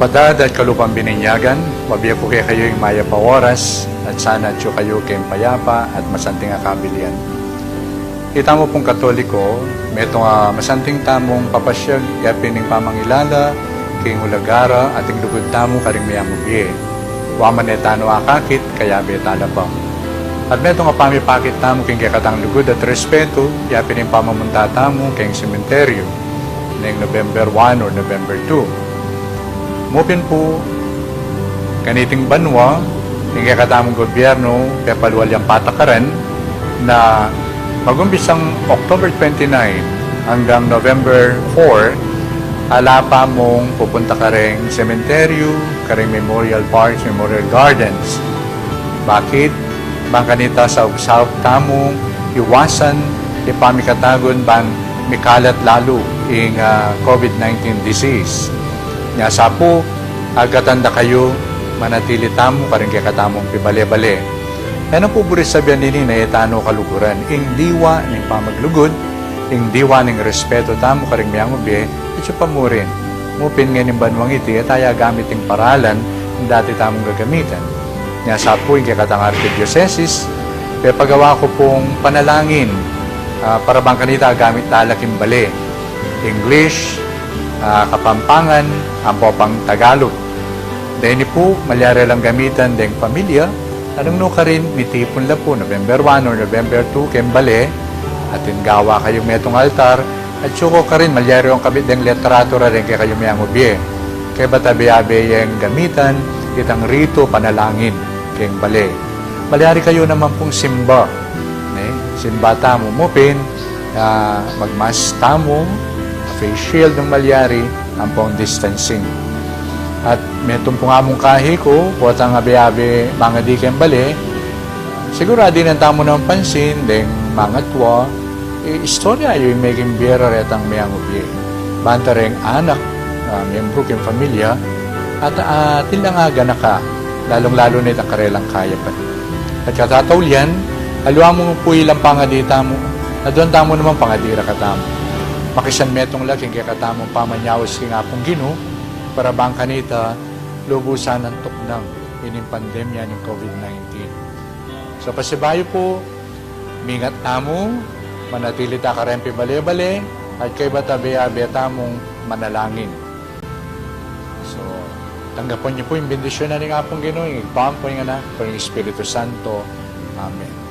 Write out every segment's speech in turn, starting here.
kapadad at kalupang bininyagan, mabiya po kayo yung maya pa oras, at sana at kayo kayong payapa at masanting akabilian. Kita mo pong Katoliko, may itong masanting tamong papasyag, yapining pamangilala, kayong ulagara, ating lugod tamo karing mayang ubiye. Waman etano akakit, kaya betala pa. At may itong pamipakit tamo kayong kakatang lugod at respeto, yapining pamamunta tamo kayong sementeryo, ngayong November 1 or November 2. Mupin po, kaniting banwa, yung kakatamang gobyerno, pepalwal yung patakaran, na mag-umbisang October 29 hanggang November 4, alapa mong pupunta ka rin sementeryo, karing Memorial Parks, Memorial Gardens. Bakit? Bang kanita sa ugsawp tamo, iwasan, ipamikatagon bang mikalat lalo yung COVID-19 disease. Nyasa po, agatanda kayo, manatili tamo, karing kakatamong pibale-bale. Ano po buris sabihan nini na etano kaluguran? Ing diwa ng pamaglugod, ing diwa ng respeto tamo, karing miyang ubi, ito pa mo rin. Mupin nga ng banwang iti, etaya gamit ng paralan, ng dati tamong gagamitan. Nyasa po, yung kakatang archidiocesis, kaya pagawa ko pong panalangin, para bang kanita gamit talaking bale. English, Kapampangan, ang popang Tagalog. Dahil po, malyari lang gamitan deng pamilya, anong no ka rin, mitipon la po, November 1 or November 2, kembale, at gawa kayo metong altar, at syuko ka rin, malyari yung kabit deng literatura rin kaya kayo mayang ubiye. Kaya batabi-abe yung gamitan, itang rito, panalangin, kayong bale. Malyari kayo naman pong simba. Simba tamo mupin, magmas tamo, face shield ng malyari, ang pong distancing. At metong po nga mong kahi ko, puwatang abe-abe mga di kembale, siguro din ang tamo ng pansin, deng mga tuwa, istorya yung maging biyera retang mayang ubi. Banta rin anak, miyembro kong familia, at tilangaga na ka, lalong-lalo na itang karelang kaya pa. At katatawlian, aluwa mo po ilang pangadita mo, at doon tamo naman pangadira ka tamo. Makisan metong laking kaya katamong pamanyawas king apong gino, para bang kanita, lubusan ng tuknang ining pandemya ng COVID-19. So pasibayo po, mingat tamo, manatili ta karempi bale-bale, at kay batabi-abi tamong manalangin. So, tanggapon niyo po yung bendisyon na ng apong gino, yung igpampo yung anak, po yung Espiritu Santo. Amen.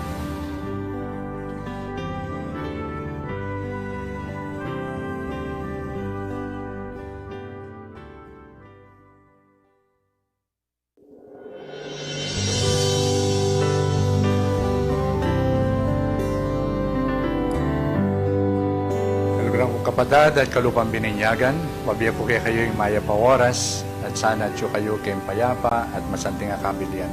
Kapadad at kalupang bininyagan, mabiya po kayo yung maya pa oras, at sana at kayo kayong payapa at masanting akabilian.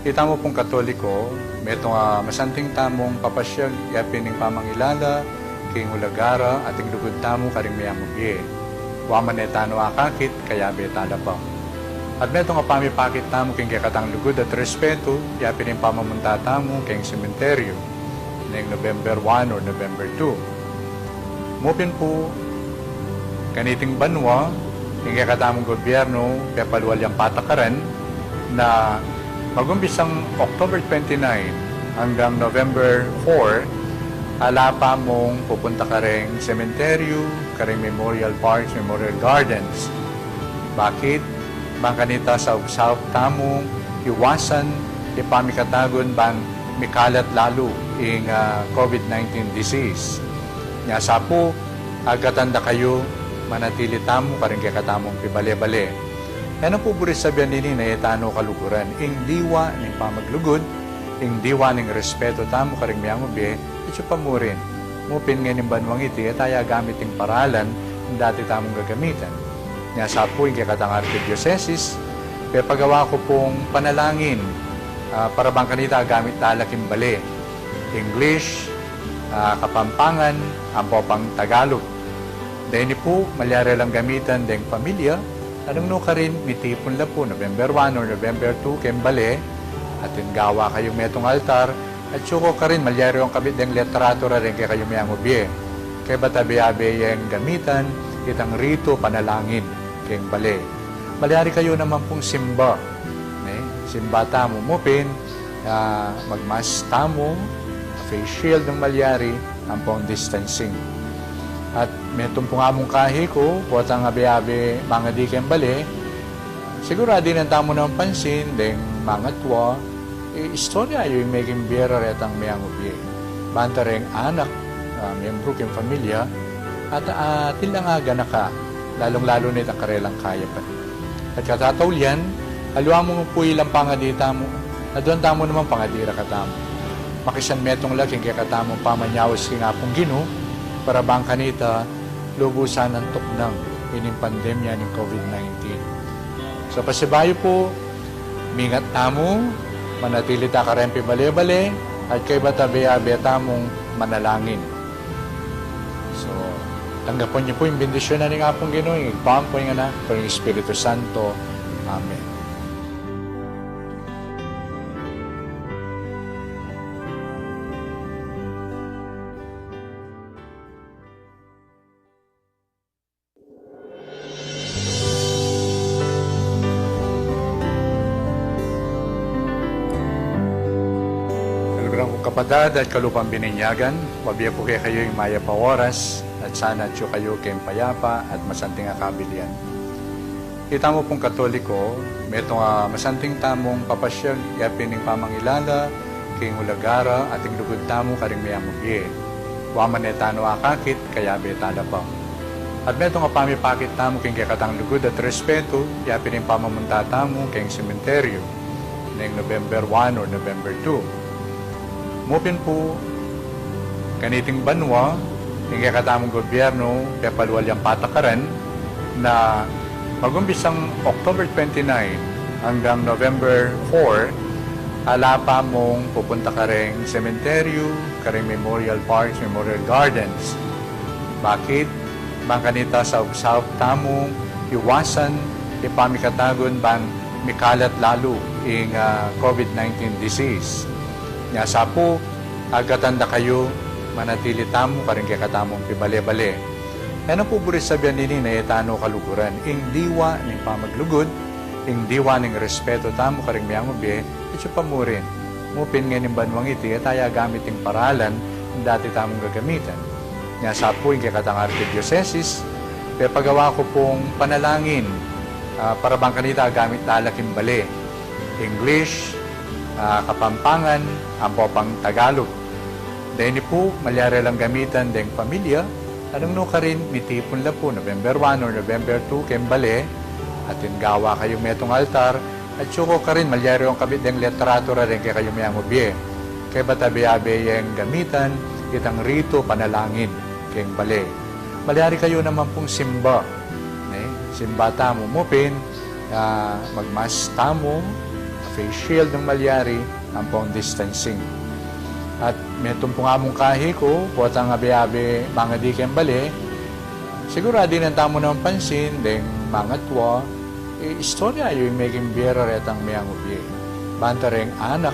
Kita mo pong Katoliko, may itong masanting tamong papasyag, yapining pamangilala, kayong ulagara, ating lugod tamo karing mayang ubiye. Waman etano akakit, kaya betala pa. At may itong pamipakit tamo kayong kakatang lugod at respeto, yapining pamamunta tamo kayong sementeryo, ngayong November 1 or November 2. Mupin po, kaniting banwa, yung kakatamang gobyerno, pepalwal yung patakaran, na mag-umbisang October 29 hanggang November 4, alapa mong pupunta ka rin sementeryo, karing Memorial Parks, Memorial Gardens. Bakit? Bang kanita sa ugsawp tamo, iwasan, ipamikatagon bang mikalat lalo yung COVID-19 disease. Nyasa po, agatanda kayo, manatili tamo, karing kakatamong pibale-bale. Ano po buris sabihan nini na etano kaluguran? Ing diwa ng pamaglugod, ing diwa ng respeto tamo, karing miyang ubi, ito pa mo rin. Mupin nga ng banwang iti, etaya gamit ng paralan, ng dati tamong gagamitan. Nyasa po, yung kakatang archidiocesis, kaya pagawa ko pong panalangin, para bang kanita gamit talaking bale. English, Kapampangan, ang popang Tagalog. Dahil po, malyari lang gamitan deng pamilya, anong no ka rin, mitipon la po, November 1 or November 2, kembale, at gawa kayo metong altar, at syuko ka rin, malyari yung kabit deng literatura rin kaya kayo mayang ubiye. Kaya batabi-abe yung gamitan, itang rito, panalangin, kayong bale. Malyari kayo naman pong simba. Simba tamo mupin, magmas tamo, face shield ng malyari, ang pong distancing. At metong po nga mong kahi ko, potang abe-abe mga di kembali, siguro din ang tamo ng pansin, deng mga tuwa, istorya yung maging biyera retang mayang ubi. Banta rin anak, miyembro kong pamilya, at tilang aga na ka, lalong-lalo nito ang karelang kaya pa. At katatawlian, alwa mo po ilang pangadita mo, aduan tamo naman pangadira katamo. Makisan metong laking kaya katamo pamanyawas kingapong gino, para bang kanita, lubusan ng tuknang ining pandemya ng COVID-19. So pasibayo po, mingat tamo, manatili ta karempi bale-bale, at kay batabe-abe tamong manalangin. So, tanggapon niyo po yung bendisyon na ng apong Ginoo, igpaan po yung anak, por yung Espiritu Santo. Amen. Kapadad at kalupang bininyagan, wabiya po kayo yung maya pa oras, at sana tiyo kayo kayong payapa at masanting akabilian. Kita mo pong Katoliko, metong masanting tamong papasyag, yapin ng pamangilala, king ulagara, ating lugod tamo karing mayamubye. Waman etano akakit, kaya betala pa. At metong pamipakit tamo king kakatang lugod at respeto, yapin ng pamamunta tamo king sementeryo, ng November 1 or November 2. Mupin po, kaniting banwa, hindi katamang gobyerno, kaya paluwal yung patakaran, na mag-umpisang October 29 hanggang November 4, ala pa mong pupunta ka rin cementerio, ka rin memorial parks, memorial gardens. Bakit? Bang kanita sa usap tamong iwasan, ipamikatagon bang mikalat lalo yung COVID-19 disease. Nga sa po, agatanda kayo, manatili tamo, karing kaya katamong pibale-bale. Ano po buris sabihan nini na etano kaluguran? Ing diwa ng pamaglugod, ing diwa ng respeto tamo, karing mayang ubi, ito pa mo rin. Mupin nga ng banwang iti, at ay gamit yung paralan, yung dati tamong gagamitan. Nga sa po, yung kaya katang archidiocesis, pero pagawa ko pong panalangin, para bang kanita gamit lalaking bale. English, Kapampangan, ang pang Tagalog. Dahil po, malyari lang gamitan deng pamilya, anong no ka rin, mitipon lang po, November 1 or November 2, kembale, at gawa kayong metong altar, at suko ka rin, malyari yung kabit deng literatura rin kaya kayong mayang ubi. Kaya batabi-abe yung gamitan, itang rito, panalangin, kayong bale. Malyari kayo naman pong simba. Simba tamo mupin, magmas tamo, face shield ng malyari, ang pong distancing. At metong po nga mong kahi ko, potang abe-abe mga di kembali, siguro din ang tamo ng pansin, deng mga tuwa, istorya yung maging biyera retang mayang ubi. Banta rin anak,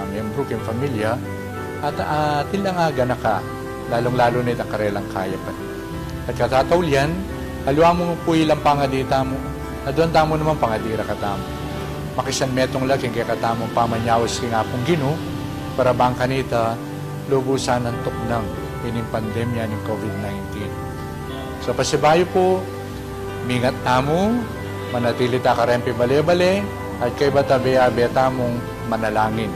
miyembro kong pamilya, at tilang aga na ka, lalong-lalo nito ang karelang kaya pa. At katatawlian, alwa mo po ilang pangadita mo, aduan tamo naman pangadira katamo. Makisan metong laking kaya katamong pamanyawas kingapong Ginoo, para bang kanita, lubusan ng tuknang ining pandemya ng COVID-19. So pasibayo po, mingat tamo, manatili ta karempi bale-bale, at kay batabe-abe tamong manalangin.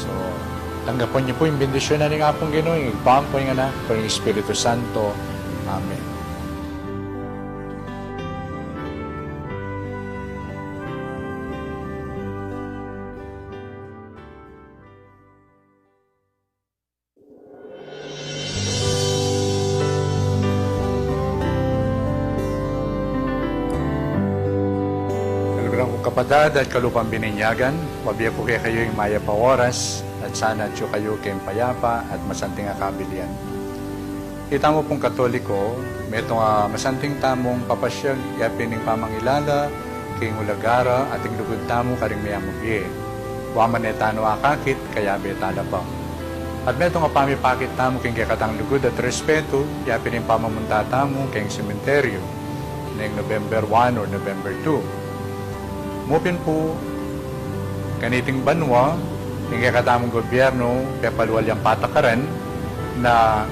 So, tanggapon niyo po yung bendisyon na ng apong Ginoo, igpaan po yung anak, por yung Espiritu Santo. Amen. Kapadad at kalupang bininyagan, wabiya po kayo yung maya pa oras, at sana tiyo kayo kayong payapa at masanting akabilian. Kita mo pong Katoliko, metong masanting tamong papasyag, yapin ng pamangilala, king ulagara, ating lugod tamo karing mayang ubi. Waman etano akakit, kaya betala pa. At metong pamipakit tamo king kakatang lugod at respeto, yapin ng pamamunta tamo king sementeryo, ng November 1 or November 2. Mupin po, kaniting banwa, hingga katamong gobyerno, pepaluwal yung patakaran na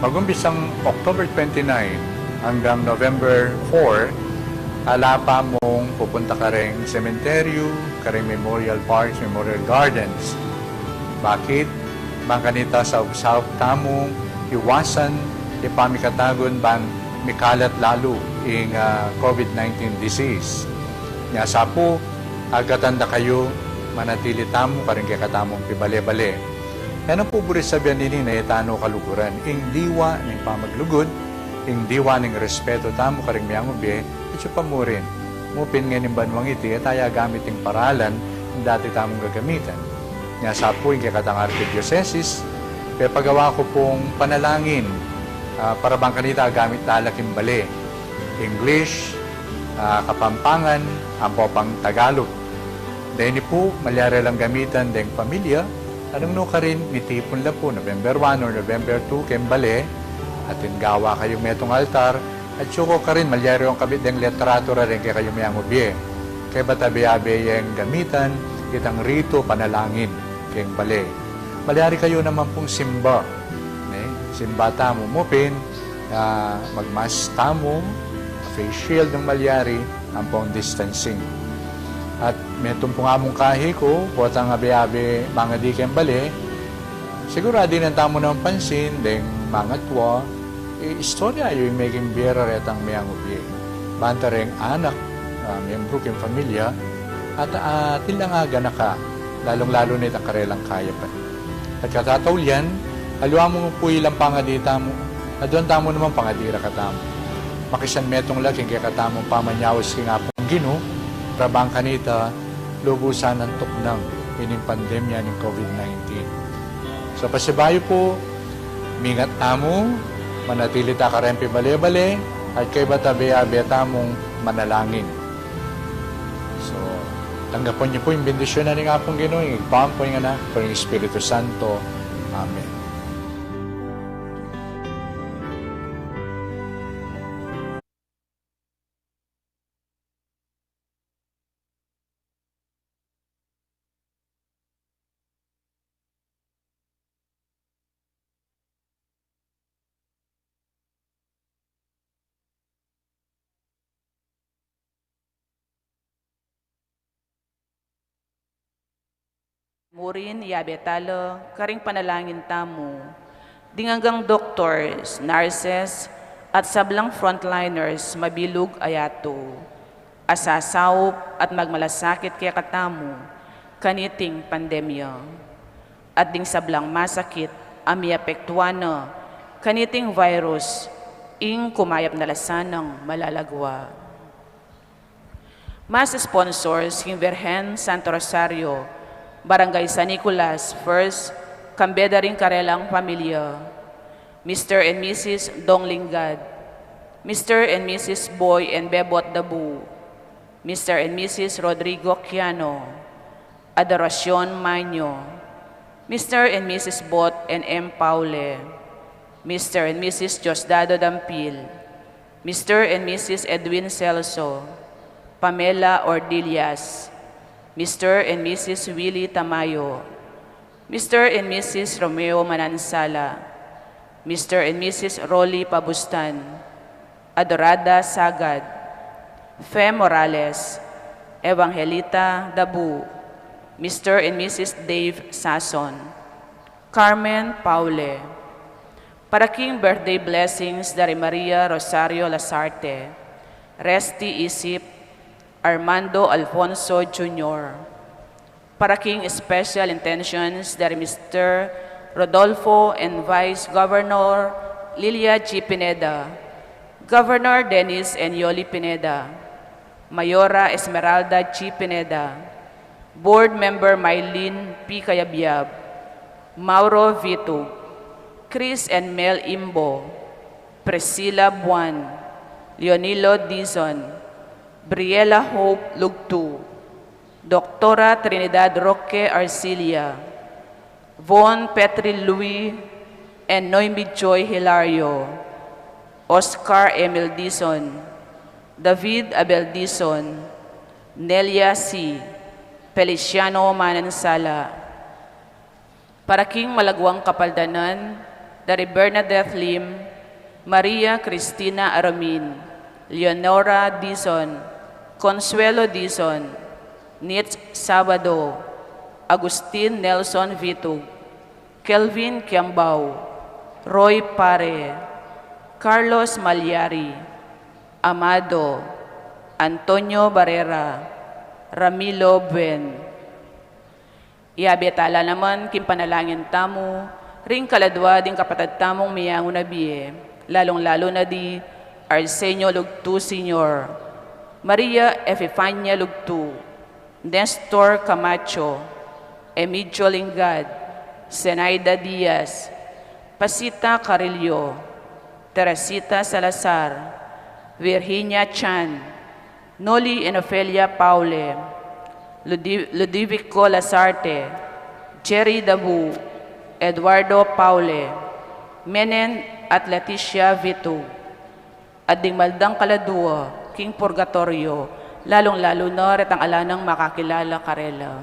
mag-umbisang October 29 hanggang November 4, alapa mong pupunta ka rin cementerio, ka rin memorial parks, memorial gardens. Bakit? Bangkanita sa usap tamong iwasan, ipamikatagon bang mikalat lalo yung COVID-19 disease. Nyasa po, agatanda kayo, manatili tamo, karing katamong pibale-bale. Yan ang po buris sabihan nini na itano kaluguran. Ing diwa ng pamaglugod, ing diwa ng respeto tamo, karing miyang ubi, ito pa mo rin. Mupin nga ng banwang iti, taya gamit yung paralan, dati tamong gagamitan. Nyasa po, yung kakatang archidiocesis, kaya pagawa ko pong panalangin, para bang kanita gamit lalaking bale. English, Kapampangan, ang popang Tagalog. Dahil po, malyari lang gamitan dahil pamilya, anong no ka rin, nitipon lang po, November 1 or November 2, kembale, at gawa kayong metong altar, at syuko ka rin, malyari yung kabit dahil literatura rin kaya kayo mayang ubye. Kaya batabi-abe yung gamitan, kitang rito, panalangin, kayong bale. Malyari kayo naman pong simba. Simba tamo mupin, magmas tamo, face shield ng malyari, ang pong distancing. At metong po nga mong kahi ko, buwatang abe-abe mga di kembale, sigurado din ang tamo ng pansin, deng mga tuwa, istorya yung maging biyera retang mayang ubi. Banta rin anak, miyembro kong familia, at tilangaga na ka, lalong-lalo na itang karelang kaya pa. At katatawlian, aluwa mo po ilang pangadita mo, at doon tamo naman pangadira ka tamo. Makisan metong laking kaya katamong pamanyawas king apong gino, trabang kanita, lubusan ng tuknang ining pandemya ng COVID-19. So pasibayo po, mingat tamo, manatili ta karempi bale-bale, at kay batabe-abe tamong manalangin. So, tanggapon niyo po yung bendisyon na ng apong gino, yung igpampo yung anak, po yung Espiritu Santo. Amen. Murin, yabetalo, karing panalangin tamo, dinganggang doctors, nurses, at sablang frontliners mabilog ayato, asasawop at magmalasakit kaya katamo, kaniting pandemya. At ding sablang masakit, amiapektuano, kaniting virus, ing kumayap na lasanang malalagwa. Mas sponsors, king Virgen Santo Rosario, Barangay San Nicolas, First, Kambeda ring Karelang Pamilya, Mr. and Mrs. Dong Lingad, Mr. and Mrs. Boy and Bebot Dabu, Mr. and Mrs. Rodrigo Quiano, Adoracion Maño, Mr. and Mrs. Bot and M. Paule, Mr. and Mrs. Diosdado Dampil, Mr. and Mrs. Edwin Celso, Pamela Ordillas, Mr. and Mrs. Willie Tamayo, Mr. and Mrs. Romeo Manansala, Mr. and Mrs. Rolly Pabustan, Adorada Sagad, Fe Morales, Evangelita Dabu, Mr. and Mrs. Dave Sason, Carmen Paule. Para king birthday blessings dari Maria Rosario Lasarte, Resti Isip, Armando Alfonso Jr. Para king special intentions dari Mr. Rodolfo and Vice Governor Lilia G. Pineda, Governor Dennis and Yoli Pineda, Mayora Esmeralda G. Pineda, Board Member Mylene P. Kayabyab, Mauro Vitug, Chris and Mel Imbo, Priscilla Buan, Leonilo Dizon, Briella Hope Lugtu, Doktora Trinidad Roque Arcilia, Von Petri Louis and Noemi Joy Hilario, Oscar Emil Dizon, David Abel Dizon, Nelia C., Feliciano Manansala. Para King Malagwang Kapaldanan, dari Bernadette Lim, Maria Cristina Aramin, Leonora Dizon, Consuelo Dizon, Nitz Sabado, Agustin Nelson Vitug, Kelvin Kiambao, Roy Pare, Carlos Malyari, Amado, Antonio Barrera, Ramilo Buen. Iabetala naman kimpanalangin tamo, ring kaladwa ding kapatid tamong miyango na biye, lalong-lalo na di Arsenio Lugtu Sr., Maria Efifania Lugtu, Nestor Camacho, Emilio Lingad, Zenaida Diaz, Pasita Carillo, Teresita Salazar, Virginia Chan, Noli Enofelia Paule, Ludovico Lasarte, Jerry Dabu, Eduardo Paule, Menen at Leticia Vitu, at ding maldang kaladua, King Purgatorio, lalong-lalo na retang alanang makakilala karela.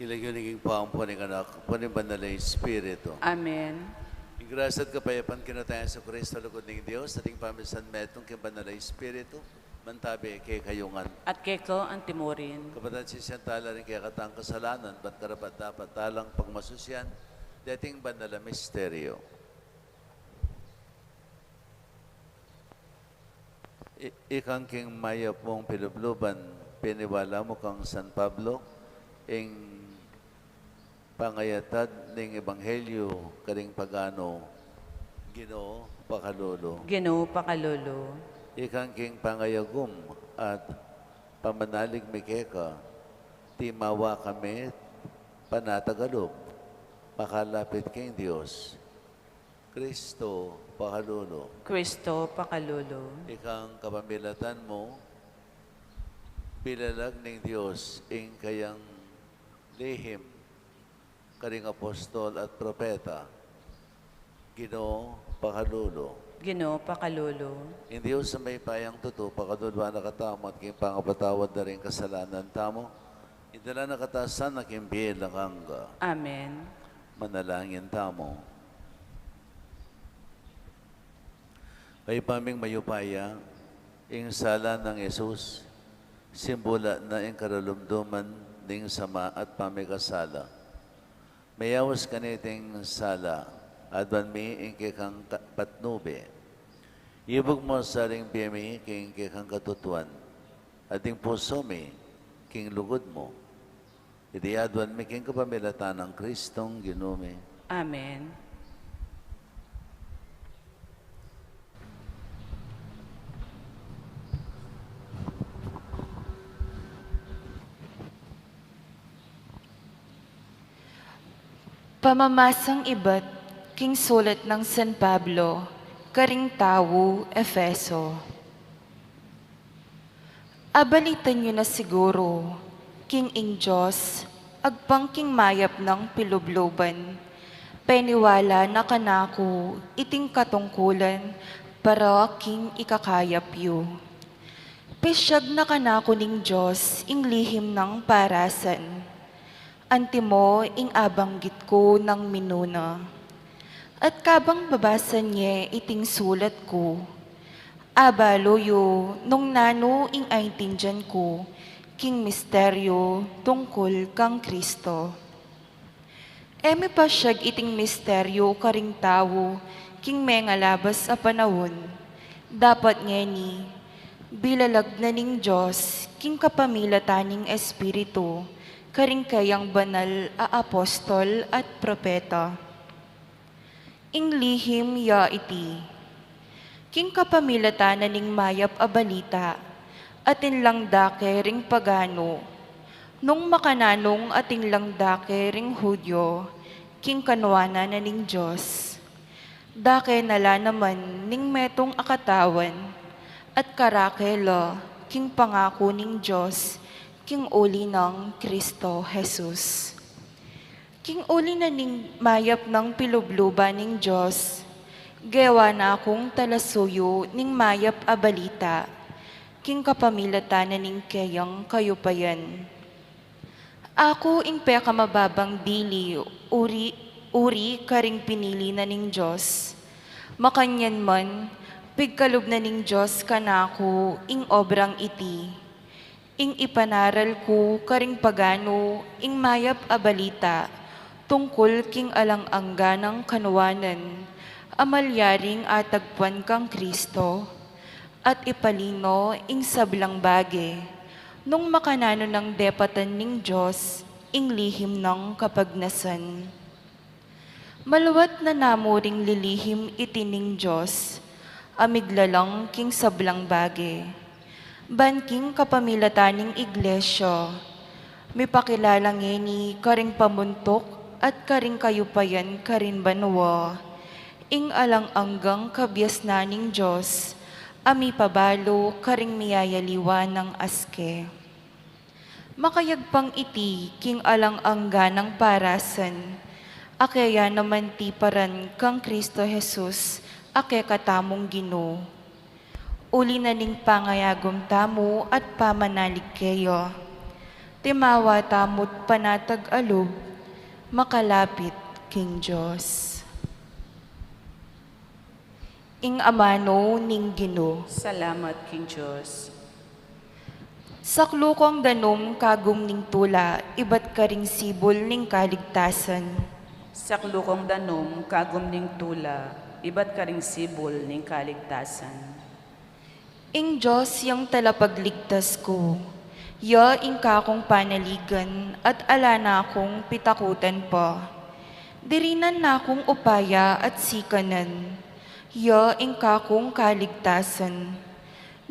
Ilagyan po ang puning anak, puning banal na Espiritu. Amen. Ingrasya at kapayapaan kinatayan sa Kristo, lugod ng Diyos, ating pamisan metong kay banal na Espiritu, mantabi kay kayungan. At keko ang timurin. Kapatid si Santala rin kaya katang kasalanan, ba't karapat dapat talang pagmasusyan, dating banal na misteryo. Ikang king maya pong pilubluban, piniwala mo kang San Pablo, ing pangayatad ng Ebanghelyo karing pagano, Ginoo pakalolo. Ginoo pakalolo. Ikang king pangayagum at pamanalig mikeka, timawa kami panatagalob, makalapit king Diyos. Kristo pakalolo. Kristo pakalolo. Ikang kapamilatan mo, pilalag ng Diyos ing kayang lihim, karing apostol at propeta, Ginoo pakalolo. Ginoo pakalolo. In Diyos sa may payang tuto, pakadulwa na katamo at king pangapatawad na rin kasalanan tamo, indala na katasan na king bilang hangga. Amen. Manalangin tamo. Kay paming mayupaya, ing sala ng Jesus, simbula na ing karalumduman ning sama at pamikasala. Mayawas kaniting sala, adwan mi ing kikang patnube. Ibog mo sa ring biyami king kikang katutuan, ating puso mi king lugod mo. Iti adwan mi king kapamilatan ng Kristong Ginoo. Amen. Pamamasang iba't king sulat ng San Pablo, karing tawo, Efeso. Abalitan niyo na siguro, king ing Diyos, agpangking mayap ng pilubloban, peniwala na kanako, iting katungkulan, para king ikakayap yu. Pesyag na kanako ning Diyos, ing lihim ng parasan, antimo ing abanggit ko ng minuna. At kabang babasa niya iting sulat ko, Abaloyo, nung nano ing aintindihan ko, king misteryo tungkol kang Kristo. Eme pa siyag iting misteryo karing tao, king may ngalabas a panahon. Dapat ngeni, bilalag na ning Diyos, king kapamilataning Espiritu, karing kayang banal a apostol at propeta. Ing lihim ya iti, king kapamilatanan ning mayap a balita, atin lang dake ring pagano, nung makananong ating lang dake ring Hudyo, king kanwana na ning Diyos. Dake nala naman ning metong akatawan, at karakela, king pangako ning Diyos, king uli ng Kristo Jesus. King uli na ning mayap ng pilubluba ning Diyos, gawa na akong talasuyo ning mayap a balita, king kapamilatanan ning kayang kayupayan. Ako ing peka mababang dili, uri karing pinili na ning Diyos. Makanyan man, pigkalob na ning Diyos kanako ing obrang iti. Ing ipanaral ko karing pagano ing mayap a balita, tungkol king alang angganang kanuwanan, amalyaring atagpuan kang Kristo, at ipalino ing sablang bage, nung makanano ng depatan ning Diyos, ing lihim ng kapagnasan. Maluwat na namuring lilihim itining Diyos, amiglalang king sablang bage. Banking kapamilataning iglesia, mipakilalang ngeni karing pamuntok at karing kayupayan karin banwa, ing alang anggang kabyas na ning Diyos, ami pabalo karing miyayaliwa ng aske. Makayagpang iti, king alang angga ng parasan, akaya naman tiparan kang Kristo Jesus, ake katamong Ginoo. Uli na ning pangayagom tamo at pamanalig kayo. Timawa tamot panatag alob, makalapit king Diyos. Ing amano ning Ginoo. Salamat, King Diyos. Saklukong danom kagum ning tula, iba't karing sibol ning kaligtasan. Saklukong danom, kagum ning tula, iba't karing sibol ning kaligtasan. Ing Diyos yang talapagligtas ko, ya ing kakong panaligan at ala na akong pitakutan pa. Dirinan na akong upaya at sikanan, ya ing kakong kaligtasan.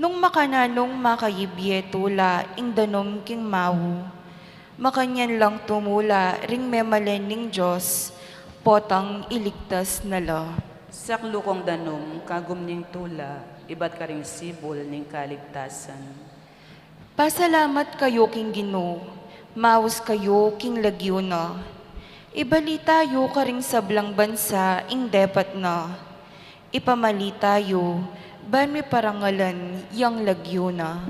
Nung makananong makayibye tula ing danom king mawu, makanyan lang tumula ring memalen ning Diyos, potang iligtas nala. Saklukong danom, kagum ning tula, iba't karing sibol ning kaligtasan. Pasalamat kayo king Ginoo, maus kayo king lagyo na. Ibalita yo karing sablang bansa ing depat na. Ipamalita yo, ban mi parangalan yang lagyo na.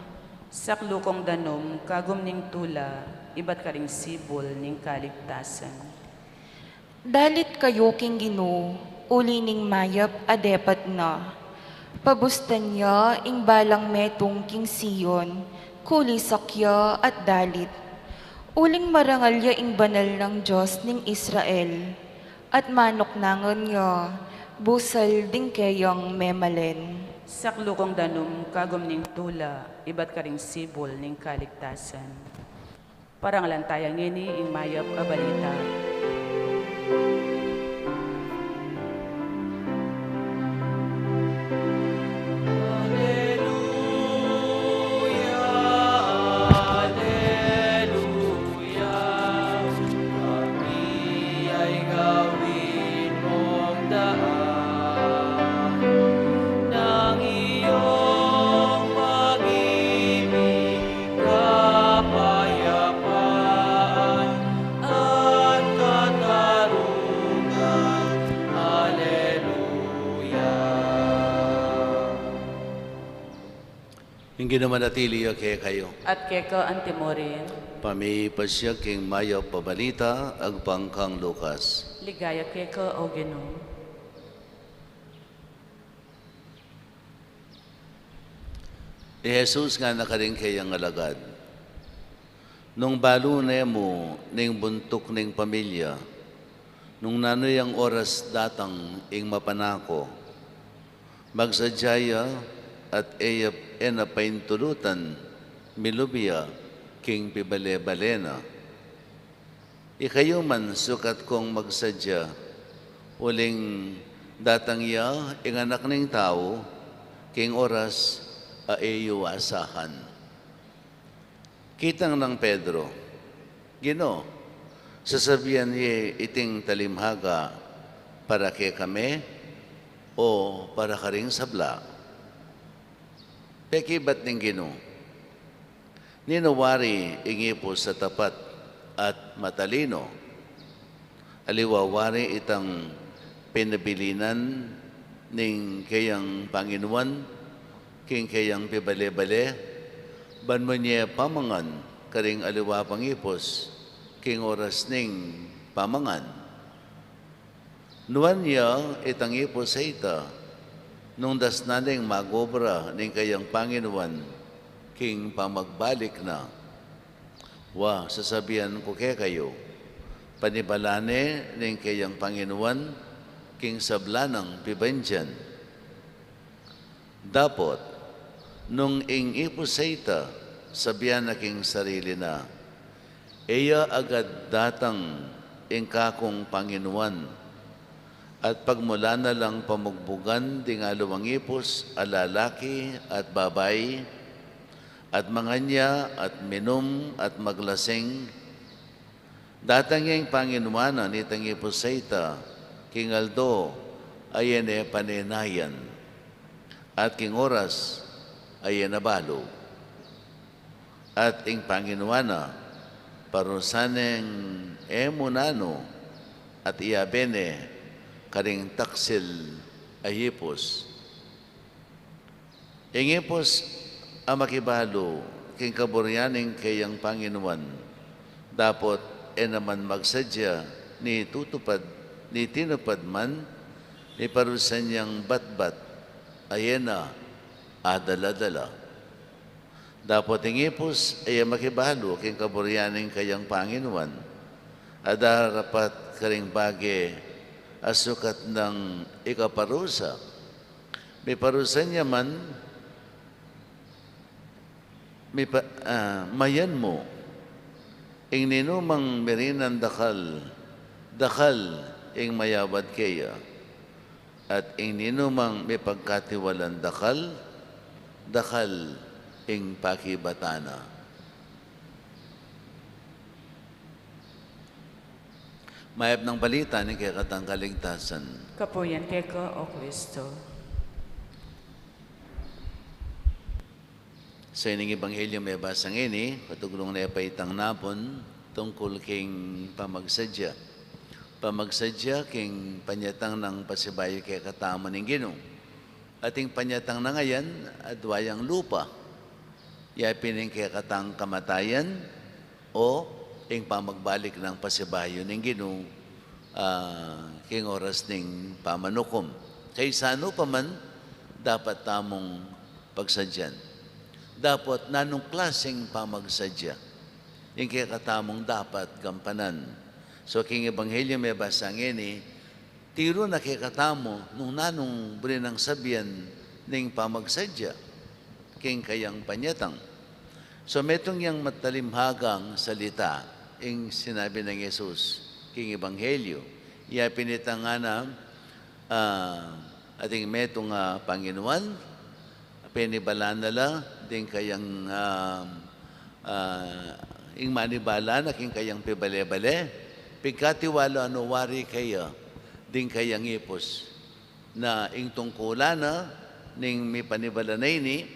Saklukong danom, kagum ning tula, iba't karing sibol ning kaligtasan. Dalit kayo king Ginoo, uli ning mayap adepat na. Pabustan niya ing balang metong king Siyon, kulisakya at dalit. Uling marangalya ing banal ng Diyos ning Israel, at manok nangon niya, busal ding kayang memalen. Saklukong danom, kagum ning tula, iba't karing sibol ning kaligtasan. Parangalan tayang ngini ing mayap a balita. Hindi naman natili kaya kayo. At keka antimorin, Pamipasya king mayaw pabalita, agpangkang Lukas. ligaya keka o Ginoo. Jesus nga nakaring kayang alagad. Nung balo na mo ning buntok ning pamilya, nung nanoy ang oras datang ing mapanako, magsadyaya at eyap paintulutan, milubya, king pibale-balena. Ikayo man sukat kong magsadya, uling datang ya ing anak ning tao, king oras aeyo asahan. Kitang ng Pedro, Gino, sasabihan niya iting talimhaga para kay kami o para ka ring sabla. Peki ba't ning Gino? Ninawari ingi po sa tapat at matalino. Aliwawari itang pinabilinan ning kayang Panginoon, king kayang pibale-bale, ban mo niya pamangan, karing aliwa pangipos, king oras ning pamangan. Nuan niya itang ipos sa ita, nung das naning magobra ning kayang Panginoon, king pamagbalik na. Wa, sasabihan ko kayo, panibalane ning kayang Panginoon, king sablanang pibandyan. Dapat, nung ing ipusayta, sabihan na king sarili na, iya agad datang ing kakong Panginoon, at pagmula na lang pamugbugan ding alawang ipos, alalaki at babay, at manganya at minum at maglasing, datang ing Panginoon nitang ipusayta, king aldo ayene panenayan, at king oras ayene nabalo. At ing Panginoon parusaneng emunano at iabene karing taksil ayipos. Ing ipos ang makibalo king kaburyaning kayang Panginoon, dapat naman magsadya ni tutupad ni tinupad man ni parusan niyang batbat ayena adala-dala. Dapat ingipos ay makibalo king kaburyaning kayang Panginoon, adarapat karing bagi asukat ng ikaparusa. May parusan niya man, mayan mo, ing ninumang merinan dakal ing mayawad kaya, at ing ninumang may pagkatiwalan dakal ing pakibatana. Mayab ng balita ni kaya katang kaligtasan. Kapuyan keka o Kristo. Sa ining ebanghelyo may basang ini, katuglong na ipaitang napon, tungkol king pamagsadya. Pamagsadya king panyatang ng pasibayo kaya katama ng Ginoo. Ating panyatang na ngayon, adwayang lupa. Yapining kaya katang kamatayan o ing pamagbalik ng pasibayo ng Ginoo, king oras ning pamanukom. Kaysa ano pa man, dapat tamong pagsadyan. Dapat nanong klaseng pamagsadya. Yung kaya katamong dapat gampanan. So, king ebanghelyo may basang ini, tiro na kaya katamo nung nanong brinang sabihan ning pamagsadya, king kayang panyatang. So, metong yang matalimhagang salita, ing sinabi ng Jesus, king ebanghelyo, iya pinitang nga na ating metong Panginoon, pinibalan nala, din kayang ing manibala na king kayang pibale-bale, pigkatiwala ano wari kaya, din kayang ipos, na ing tungkula na, ning may panibala na ini,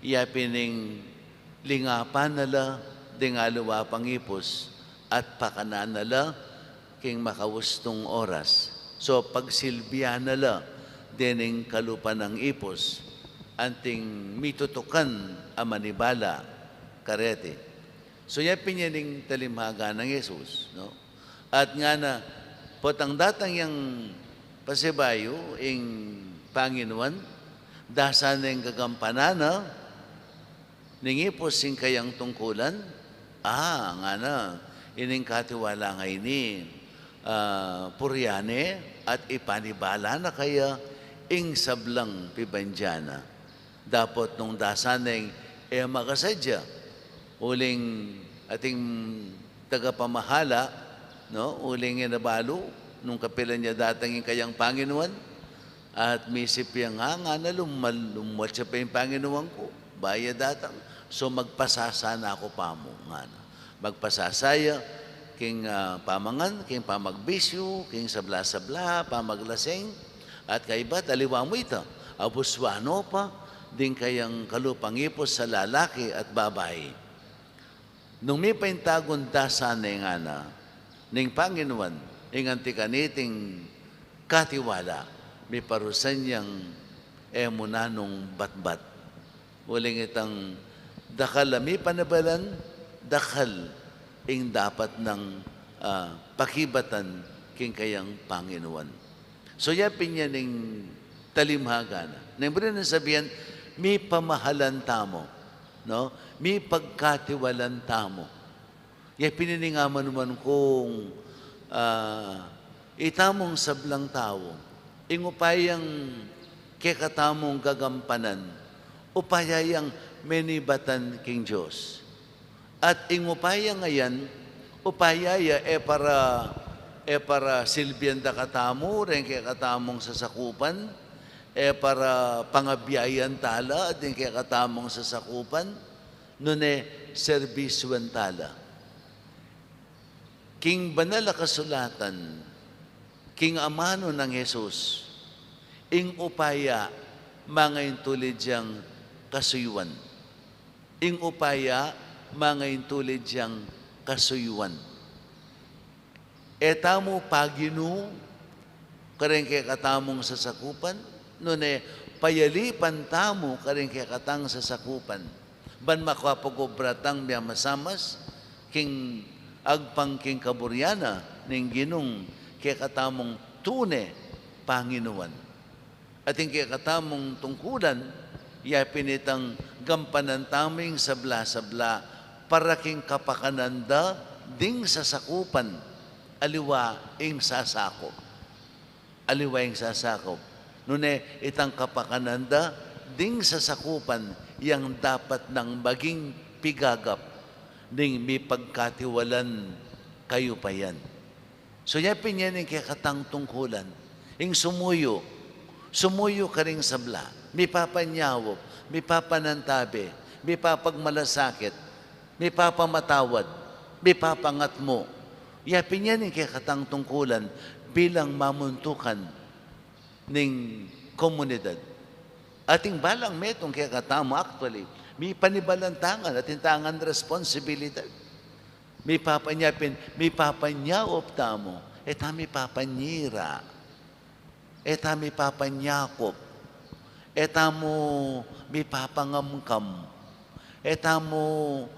iya pining lingapan nala, ding aluwa pangipos, at pakanan nala, king makawustong oras. So, pagsilbihan nala, dining kalupan ng ipos, anting mitutukan ang manibala, karete. So, yan pinyaning talimhaga ng Jesus. No? At nga na, potang datang yung pasibayo, ing Panginoon, dasan ng gagampanana, Ningipos sing kayang tungkulan, nga na, ining katiwala nga ini, puryane at ipanibala na kaya ing sablang pibanjana. Dapat nung dasaneng makasadya, uling ating tagapamahala, no? Uling inabalo, nung kapilan niya datang yung kayang Panginoon, at misip yang nga na lumwat siya pa yung Panginoon ko, baya datang. So magpasasana ako pa mo, nga na. Magpasasaya, king pamangan, king pamagbisyo, king sabla-sabla, pamaglaseng, at kaiba, taliwa mo ito, abuswano pa, din kayang kalupangipos sa lalaki at babae. Nung may paintagon dasan nga na, ning Panginoon, ing antikaniting katiwala, may parusan niyang emunanong batbat. Uling itang dakal mi panabalan, dakal ing dapat ng pakibatan king kayang Panginoon. So yapin niya ning talimhagan. Nang na sabihan, may pamahalan tamo, no? May pagkatiwalan tamo. Yapin niningaman naman kung itamong sablang tao, ing upayang kekatamong gagampanan, upayayang menibatan king Diyos. At ing upaya ngayon, upayaya para silbian da katamo, rin kaya katamong sasakupan, para pangabiyayan tala, at rin kaya katamong sasakupan, nune servisyon tala. King banal na kasulatan, king amano ng Jesus, ing upaya mga intulid diyang kasuyuan. Ing upaya mga intulid diyang kasuyuan. Etamo paginu, karen kaya katamong sasakupan, nune payalipan tamo karen kaya katang sasakupan. Ban makapagobratang biya masamas, king agpang king kaburyana, ning ginong kaya katamong tune, Panginoon. At yung kaya katamong tungkulan, yapin itang gampanan taming sabla-sabla, para king kapakananda, ding sasakupan, aliwa ing sasakop. Aliwa ing sasakop. Nune itang kapakananda, ding sasakupan, yang dapat nang maging pigagap, ding may pagkatiwalan kayo pa yan. So yapin yan yung kaya katang tungkulan, ing sumuyo ka ring sabla, may papanyawop, may papanantabi, may papagmalasakit, may papamatawad, may papangat mo. Yapin yan yung kaya katang tungkulan bilang mamuntukan ng komunidad. Ating balang metong kaya katamo actually, may panibalantangan at intangan responsibilidad. May papanyapin, may papanyawop tamo, may papanyira, may papanyakop, mo may papangamkam, mo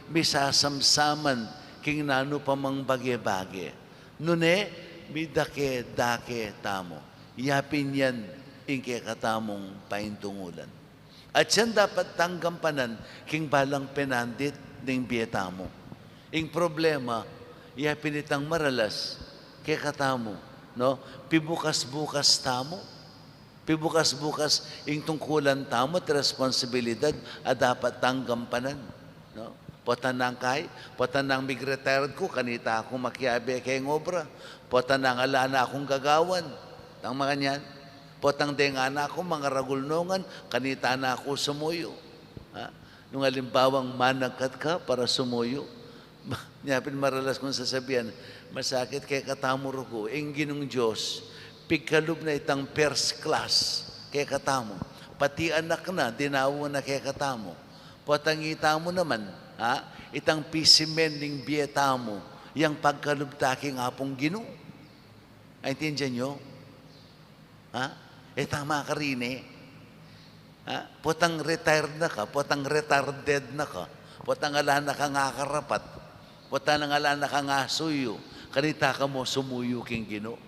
may sasamsaman king nano pamang bage-bage. Nune, may dake-dake tamo. Yapin yan ingke katamong paintungulan. At yan dapat tanggampanan king balang penandit ng biyetamo. Ing problema, yapin itang maralas kay katamo, no? Pibukas-bukas tamo. Pibukas-bukas ing tungkulan tamo at responsibilidad at dapat tanggampanan, no? Potanang kay, potanang mig-retired ko, kanita akong makiabi kay ngobra. Potanang ala na akong gagawan. Tang mga niyan. Potang dengan ako, mga ragulnongan, kanita na ako sumuyo. Ha? Nung alimbawang managkat ka para sumuyo, nyapin maralas kong sasabihan, masakit kay katamuro ko, ginong Diyos, pigkalub na itang first class kay katamo. Pati anak na, dinawo na kay katamo. Potangita mo naman, ha? Itang pisimen ng biyeta mo, yang pagkalub taking apong ginoo. Ay, tindihan nyo? Ha? Tama ka rin eh. Ha? Potang retired na ka, potang retarded na ka, potang ala na ka nga karapat, potang ala na ka nga suyo, kanita ka mo sumuyo king Ginoo.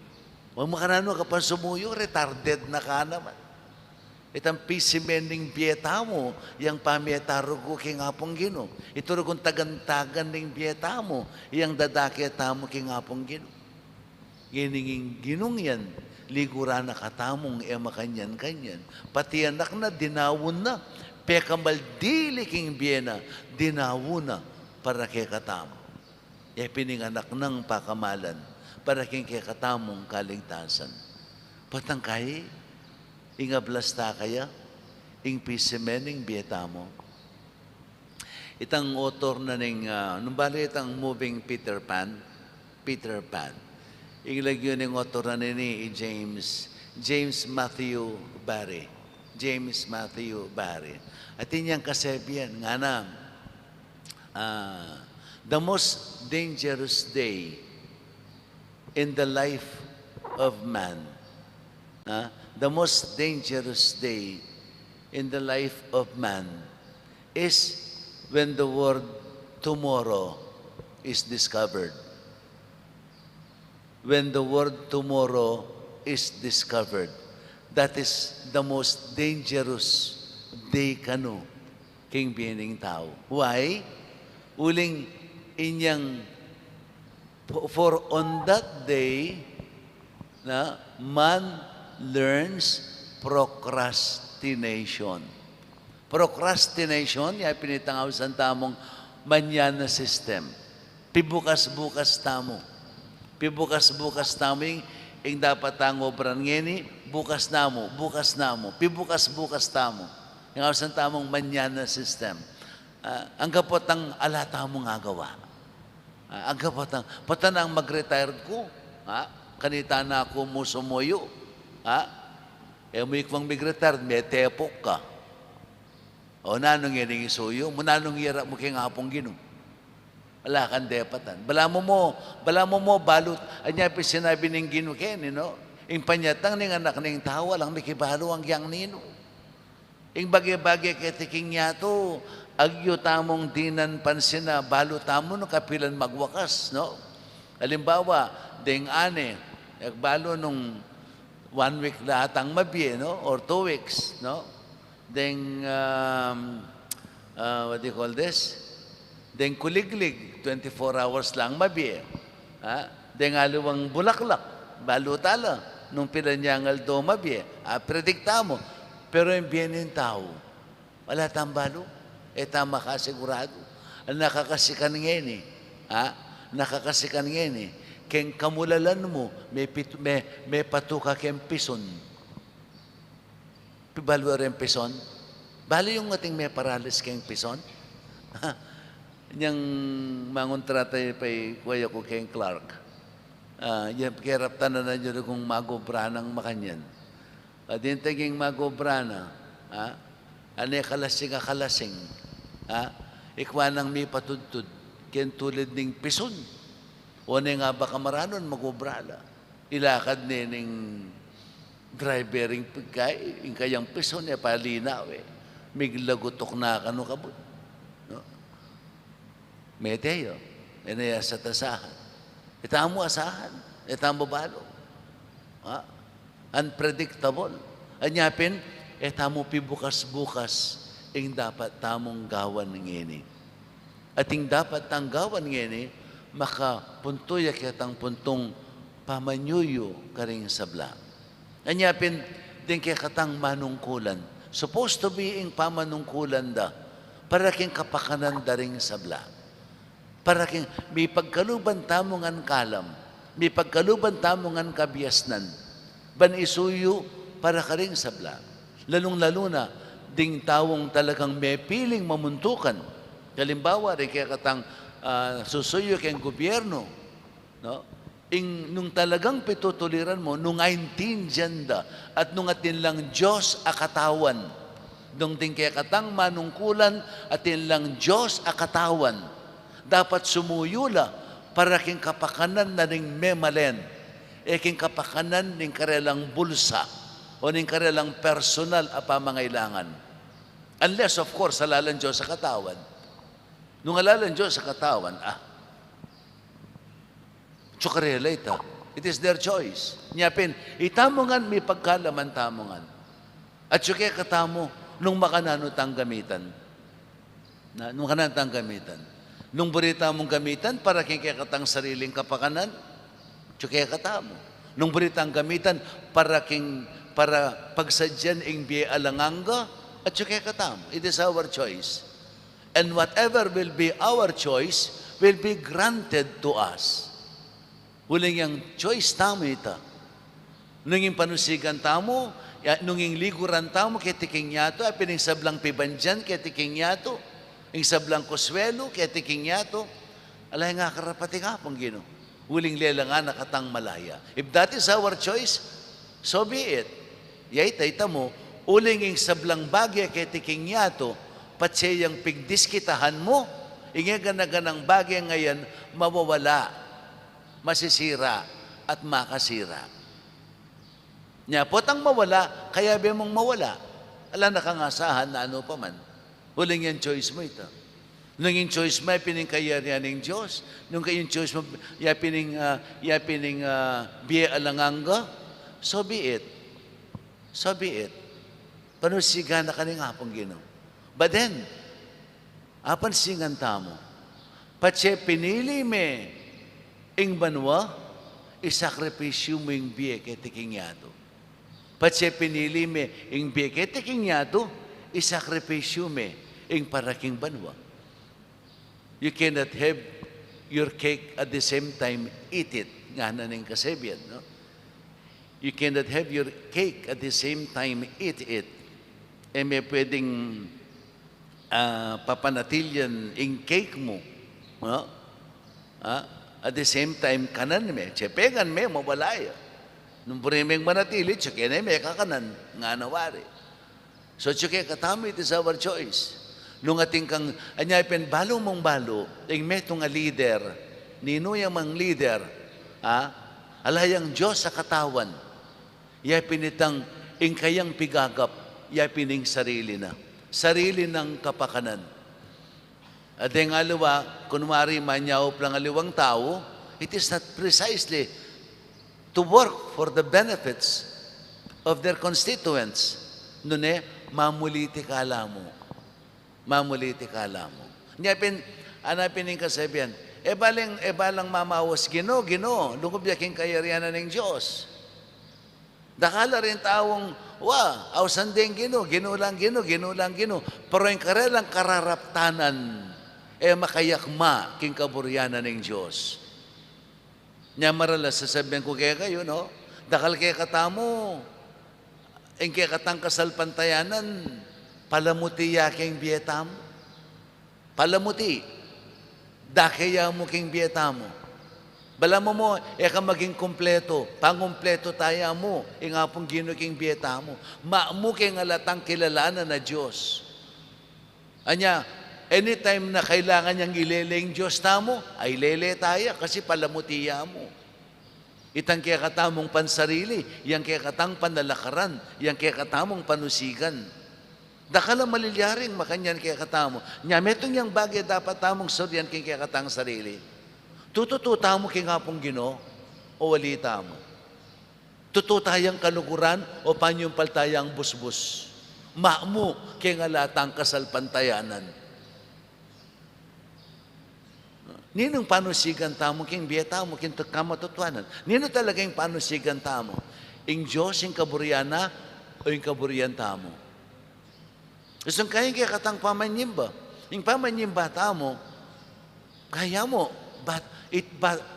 Huwag makanano ka pa sumuyo, retarded na ka naman. Itang pisimen ning biyeta mo, yang pamietaro ko king apong gino. Ito kung tagantagan ning biyeta mo, yang dadakita mo king apong gino. Gininging ginong yan, ligura na katamong makanyan-kanyan. Pati anak na, dinawon na. Pekambal dili king biyena, dinawon na para kay katamo. Pininganak ng pakamalan para king kay katamong kaligtasan. Patangkay, ingablasta kaya, ing pisimening biyeta mo. Itang author na ning, numbali itang moving Peter Pan, Ilagyo ng author na ni James Matthew Barry. At inyang kasabihan, nga na, the most dangerous day in the life of man, the most dangerous day in the life of man is when the word tomorrow is discovered. When the word tomorrow is discovered, that is the most dangerous day kanu king bining tao. Why? Uling inyang, for on that day, na man learns procrastination. Procrastination, yung pinitangaw sa tamong manyana system. Pibukas-bukas tamo. Pibukas-bukas tamo yung dapat tango obran ngeni, bukas namo. Pibukas-bukas tamo. Yung sa tamong manyana system. Ang kapot ang alata mo nga gawa. Ang kapot ang, patanang mag-retired ko. Kanita na ako musumoyo. Mo ikwang mag-retired, may tepok ka. O nanong yan yung isuyo, nanong yara mo kaya ngapong gino. Wala kang depatan. Bala mo mo, balut. Anya pa sinabi ng gino ken, Ing panyatang ning anak ning tawa lang, may kibalo ang yang nino. Ing bagay-bagay ketiking yato, agyo tamong dinan pansin na balo tamo no kapilan magwakas, no? Halimbawa, ding ane, nagbalo nung 1 week lahat ang mabiye, no? Or 2 weeks, no? Ding, what do you call this? Ding kuliglig, 24 hours lang mabiye. Ding aluwang bulaklak, balo tala, nung pilanyangal do mabiye. Predikta mo. Pero yung biyenin tao, wala tang balo. Tama ka sigurado. Nakakasikan ngeni. Nakakasikan ngeni. Keng kamulalan mo, may patuka keng pison. Pibalo rin pison. Balo yung ating may paralis keng pison. Yang mangontrata pa'y kuya ko keng Clark. Yung kirap tanan na dyan kung magobra ng makanyan. Din taging magobra na. Ane kalasing. Ikwa nang may patudtud. Ken tulad ning pison. O nga ba kamaranon magobrala. Ilakad ning drivering pagkay. Yung kayang pison niya palinaw Miglagutok na kano kabut. No? Meteo. Inaya sa tasahan. Itamo asahan. Itamo balo. Unpredictable. Anyapin, tamo pibukas-bukas ing dapat tamong gawan ng ini. At ing dapat tang gawan ng ini, makapuntoy kitang puntong pamanyuyo karing sabla. Anyapin, din kaya katang manungkulan. Supposed to be ing pamanungkulan da, para king kapakanan da ring sabla. Para king may pagkaluban tamongan kalam, may pagkaluban tamongan kabiasnan, ban isuyo para karing sabla. Lalong-lalo na, ding tawong talagang may piling mamuntukan. Halimbawa, rin kaya katang susuyo kayong gobyerno, no? Nung talagang pitutuliran mo, nung 19 janda, at nung atin lang Diyos akatawan, nung din kaya katang manungkulan, atin lang Diyos akatawan, dapat sumuyula para king kapakanan na ning memalen, king kapakanan ning karelang bulsa, o ning karelang personal a pamangailangan. Unless, of course, alalan Diyos sa katawan. Nung alalan Diyos sa katawan, tsukarelate, it is their choice. Nyapin, itamongan may pagkalaman tamongan. At suke katamo, nung makananutang gamitan. Nung makananutang gamitan. Nung burita mong gamitan, para katang sariling kapakanan, suke katamo. Nung burita ang gamitan, para pagsadyan ing biye alanganga, at suke katamo. It is our choice. And whatever will be our choice, will be granted to us. Huling yung choice tamo ita. Nung yung panusigan tamo, nung yung liguran tamo, ketiking yato, ay pining sablang pibandyan, ketiking yato, yung sablang kuswelo, ketiking yato, alay nga karapati nga pang gino. Huling lela nga nakatang malaya. If that is our choice, so be it. Yay, tayta mo, uling yung sablang bagya, ketiking yato, patsayang pigdiskitahan mo, ingaganaganang bagay ngayon, mawawala, masisira, at makasira. Nya potang mawala, kaya be mong mawala. Ala nakangasahan na ano pa man. Huling yung choice mo ito. Nung yung choice mo, pining kayarian ng Diyos. Nung yung choice mo, pining biye alanganga, so be it. So be it. Panusigan na ka ng hapong Ginoo. But then, apan singan tamo, patse pinili me ing banwa, isakripisyo mo yung biye ketiking yato. Patse pinili me ing biye ketiking yato, isakripisyo me ing paraking banwa. You cannot have your cake at the same time eat it. Nga na ning kasabihan, no? You cannot have your cake at the same time eat it. Eh may pwedeng papanatilyan ing cake mo. No? At the same time, kanan me. Tsepegan me, mawalaya. Nung purimeng manatili, tsake na me, kakanan. Nga nawari. So tsake katami, it is our choice. Nung ating kang, anyaypen, balo mong balo, ing metong a leader, ninuyang mang leader, alayang Diyos sa katawan, yay pinitang ing kayang pigagap, yay pining sarili na. Sarili ng kapakanan. At yung aliwa, kunwari manyawop lang aliwang tao, it is not precisely to work for the benefits of their constituents. Nune, mamuliti kala mo. Mamuliti kala mo. Anapin yung kasabihan, balang mamawas Ginoo, lungkob yaking kayarianan ng Diyos. Dakala rin taong, awsandeng Ginoo lang Ginoo. Pero yung karelang kararaptanan, makayakma king kaburyanan ng Diyos. Nya maralas, sasabihin ko kaya kayo, no? Dakal kaya katamo, yung kaya katang kasalpantayanan, palamuti yaking bietam. Palamuti. Dakaya mo king bietamo. Bala mo, ka maging kompleto. Pangumpleto tayo mo, nga pong ginuking bieta mo. Maamu kay ngalatang kilalanan na Diyos. Anya, anytime na kailangan niyang ileleng Diyos tamo, ay lele tayo kasi palamutiya mo. Itang kaya katamong pansarili, yang kaya katang panalakaran, yang kaya katamong panusigan. Dakala malilyaring makanyan kaya katamo. Nya, metong yang bagay dapat tamong soryan kaya katang sarili. Tutututa mo kay nga pong Ginoo o walita mo. Tututayang kaluguran o panyong paltayang busbus. Maamu kay nga latang kasalpantayanan. Ninong panusigan tamo king biyeta mo king kamatutuanan. Nino talaga yung panusigan tamo? Ing Diyos yung kaburyana o yung kaburyan tamo? Gusto kaya kaya katang pamanyimba. Yung pamanyimba tamo, kaya mo,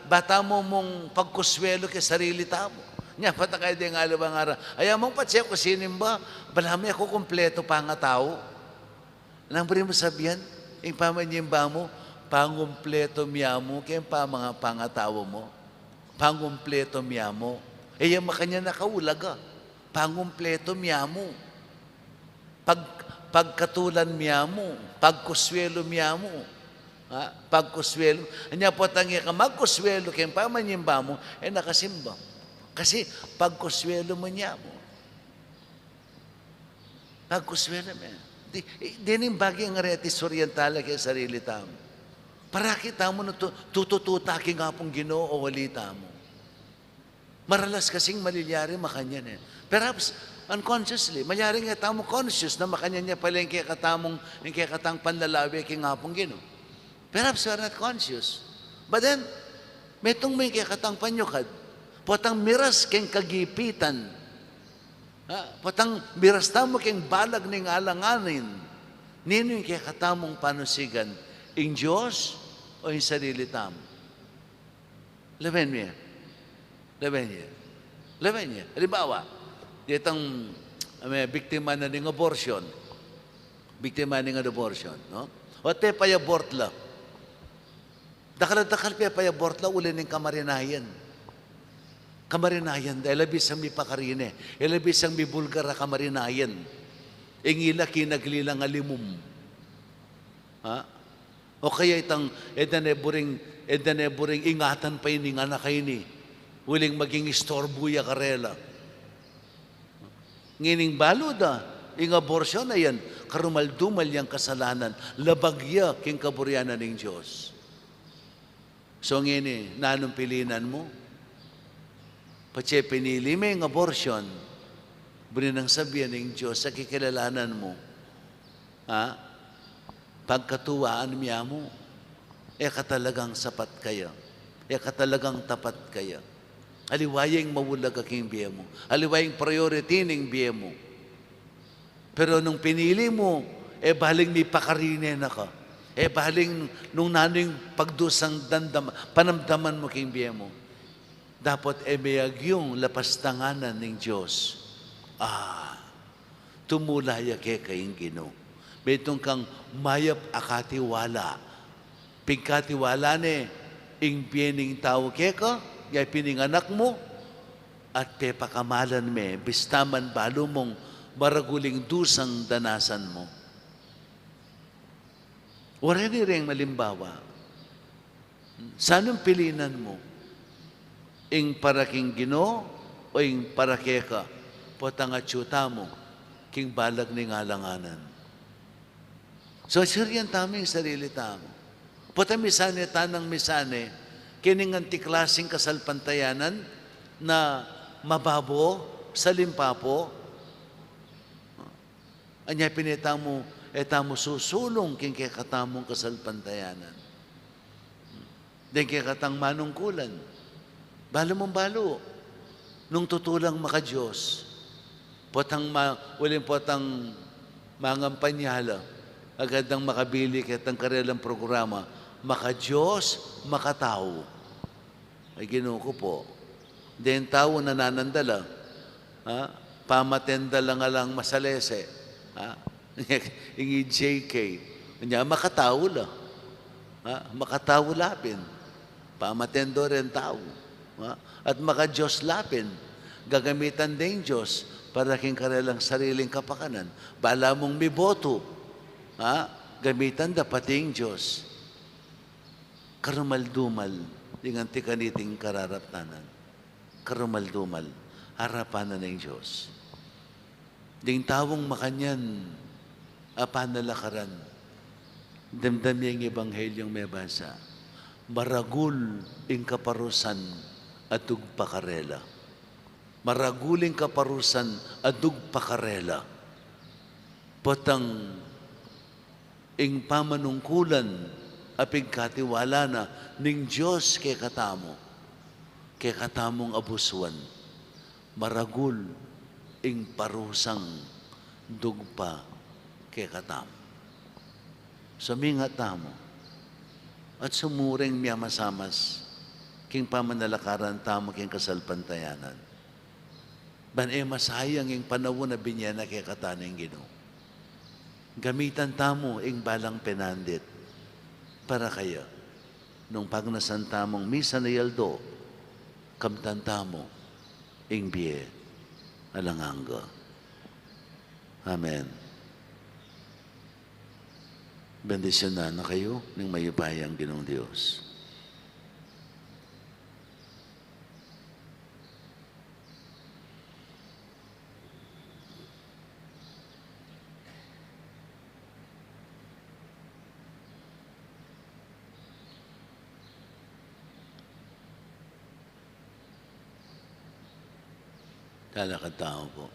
bata mo mong pagkuswelo kay sarili tamo. Nya, pata kayo din nga alawang ara. Ayaw mong patsya ko sinimba, balami ako kompleto pa nga tao. Nang bari mo sabihan, yung pamanyimba mo, pangumpleto miyamo, kaya pa mga pangatawo mo. Pangumpleto miyamo. Yung makanya nakaulaga. Pangumpleto miyamo. Pagkatulan miyamo. Pagkuswelo miyamo. Pagkuswelo. Anya po tangi ka magkuswelo kaya pamanyimba mo, nakasimba. Kasi pagkuswelo mo niya mo. Pagkuswelo mo. Di yung bagay ang retis orientala kaya sarili tamo. Para kita mo na tutututaki nga pong Ginoo o walita mo. Maralas kasing malilyari makanyan. Perhaps unconsciously. Mayari nga tamo conscious na makanya niya pala yung katang panlalawi king ngapong gino. Perhaps we are not conscious. But then, metong may katang panyukad, potang miras king kagipitan, potang miras tamo king balag ning alanganin, nino yung katamong panusigan, in Diyos o yung sarili tamo? Laban niya. Halimbawa, ditang may biktima na ng abortion. No? O te payabort la. Dakal payabort la uli ng kamarinayan. Dahil labis ang mi pakarine. Labis ang mi bulgara kamarinayan. Ingila kinaglilang alimum. O kaya itang edaneburing ingatan pa yun ng anak kayo ni. Huling maging istorbuya karela. Ngining baluda, ing abortion na yan, karumaldumal yung kasalanan, labagya king kaburyanan ng Diyos. So ngini, nanong pilinan mo? Patse pinili mo yung abortion, bunin ang sabihan ng Diyos sa kikilalanan mo. Pagkatuwaan niya mo, katalagang sapat kaya. Katalagang tapat kaya. Aliwayang mawulag aking biya mo. Aliwayang priority ng biya mo. Pero nung pinili mo, baling may pakarine na ka. Baling nung nano'y pagdusang panamdaman mo king biya mo. Dapat mayag yung lapastanganan ng Diyos. Tumulaya kayong Ginoo. Betong kang mayap akatiwala. Pingkatiwala ne, ing pining tao keka, yay pining anak mo, at pepakamalan me, bistaman balo mong maraguling dusang danasan mo. Wala ni rin malimbawa. Sanong pilinan mo? Ing paraking Ginoo o ing parakeka, potangatsyuta mo, king balag ni ngalanganan. So, siryan taming sarili tamo. Puta misane, tanang misane, kining antiklasing kasalpantayanan na mababo, salimpapo. Anya pinitamo, etamo susulong king kakatamong kasalpantayanan. Den kakatang manungkulan. Balo mong balo. Nung tutulang maka-Diyos, uling potang mangampanyala, agad ang makabili kitang karelang programa, maka-Diyos, makatao. Ay Ginoo ko po. Den tao nananandala, pamatenda lang masalese, ingi JK, niya makatao la, makatao lapin, pamatendo rin tao, at maka-Diyos lapin, gagamitan din Diyos para king karelang sariling kapakanan. Bala mong may boto, gamitan dapating Diyos. Karumaldumal, yung antikaniting kararaptanan. Karumaldumal, harapanan ng Diyos. Ding tawong makanyan, apanalakaran, damdam yung ebanghelyong may basa. Maragul ing kaparusan at pakarela. Maraguling kaparusan at pakarela. Potang ing pamanungkulan aping katiwala na ning Diyos kay katamong abuswan, maragul ing parusang dugpa kay katamo. Sumingat tamo at sumuring miya masamas king pamanalakaran tamo king kasalpantayanan. Ban masayang ing panawon na binyana kay kataning Ginoo. Gamitan tamo ing balang penandit para kaya nung pagnasantamong misa na yaldo kamtantamo ing biye alanganga. Amen. Bendisyon na kayo ng mayupayang Ginoong Diyos. Lalakad tao po.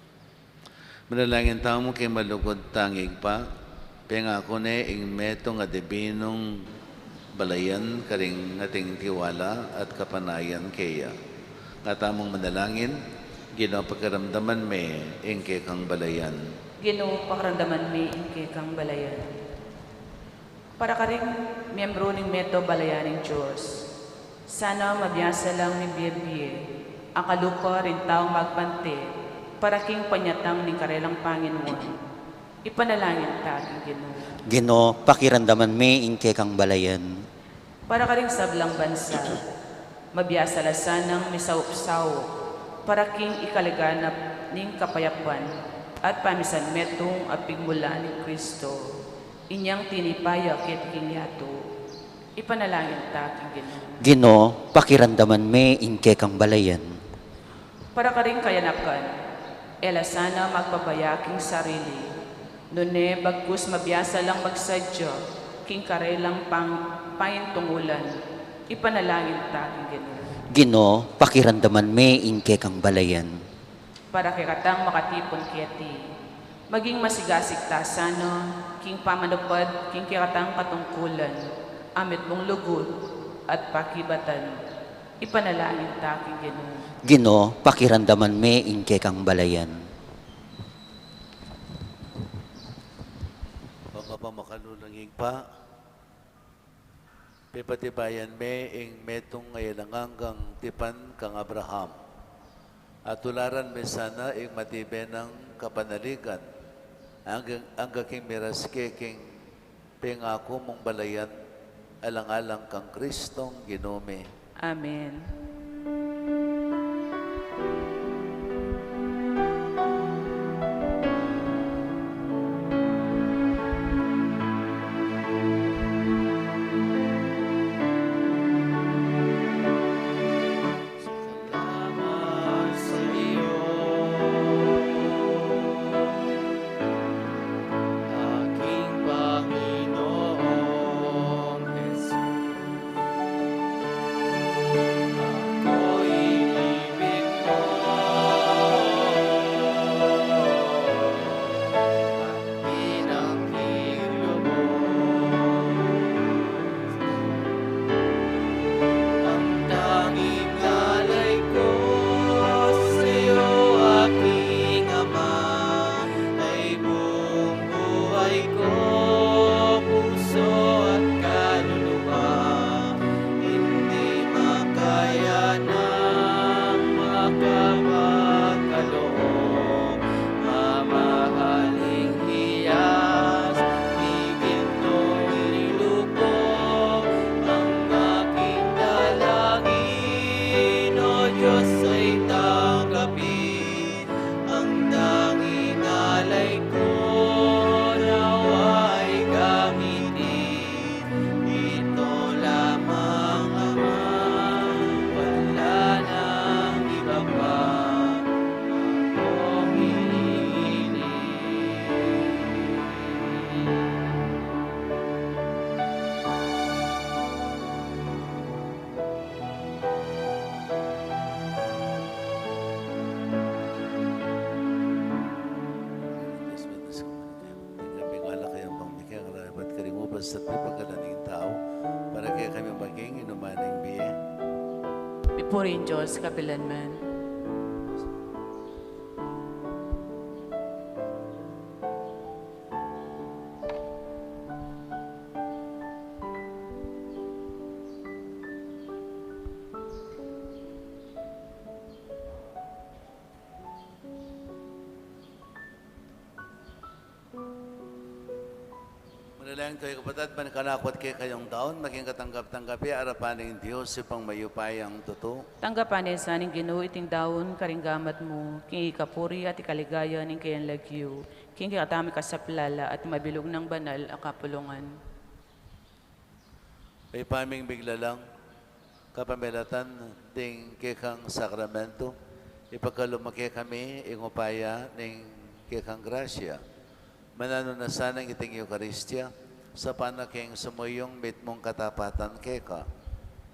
Manalangin tao mo kay malugod tangig pa, pengako ne ing metong nga debinong balayan karing ating tiwala at kapanayan kaya. Nga tamong manalangin, Ginoo pagkaramdaman me ing kay kang balayan. Ginoo pakaramdaman mi ingke kang balayan. Para ka rin miyembro ng Meto Balayaning Diyos, sana mabiyasa lang ni Biye ang kalupa rin taong magpante para king panyatang ng karelang Panginoon. Ipanalangin ta aking Ginoo. Ginoo, pakiramdaman mi ingke kang balayan. Para ka rin sablang bansa, mabiyasa la sanang misaw-saw para king ikalaganap ning kapayapan at pamisan metong apigmula ni Kristo. Inyang tinipaya ket king yato. Ipanalangin ta aking Ginoo. Ginoo, pakiramdaman mi ingke kang balayan. Para ka rin kayanakan, ela sana magpapayaking sarili. Nune bagkus mabiyasa lang magsadya, king karelang pangtungulan. Ipanalangin ta aking Ginoo. Ginoo, pakiramdaman mi ingke kang balayan. Para kay katang makatipon kiti. Maging masigasig ta sana, king pamanupad, king katang katungkulan, amit mong lugod at pakibatan. Ipanalangin ta aking Ginoo. Ginoo, pakiramdaman mi ingke kang balayan. Pamapamakalulang pa, pipatibayan me ing metong ngayalangang tipan kang Abraham. At tularan me sana ing matibe ng kapanaligan, ang kaking miraske king pengako mong balayan, alang-alang kang Kristong Ginome. Amen. Salamat sa iyo, aking Panginoong Jesus. Ako'y ibig mo, at pinakilubos. Ang tanging alay ko sa'yo, aking Ama, ay buong buhay ko, puso at kaluluwa. Hindi makaya ng makapagkaloob, mamahaling hiyas, higit nung nilubog. Ang aking dalangin, O Diyos, ay tanggapin. Ang tanging alay ko, nawa ay gamitin. Ito lamang, Ama, wala nang iba pa akong hinihiling. Kami wala kayong pangmikya, karabat karimubas sa pagkalaning tao, para kaya kami maging inumaning biye. Pipurin Diyos kapilanman. Manalangin kayo kapatid, mankanakot kayo kayong taon, maging katanggap-tanggapi, arapan ng Diyos, ipang mayupayang totoo. Tanggapan sa ning Ginoo iting daon karinggamat mo, king ikapuri at ikaligaya ning kayan lagyo, king katami kasaplala at mabilog ng banal a kapulungan. May paming bigla lang, kapamilatan ting kekang sakramento, ipagkalumaki kami, ingupaya ning kekang grasya. Manano na sanang iting Eucharistia, sa panaking sumuyong mitmong katapatan keka.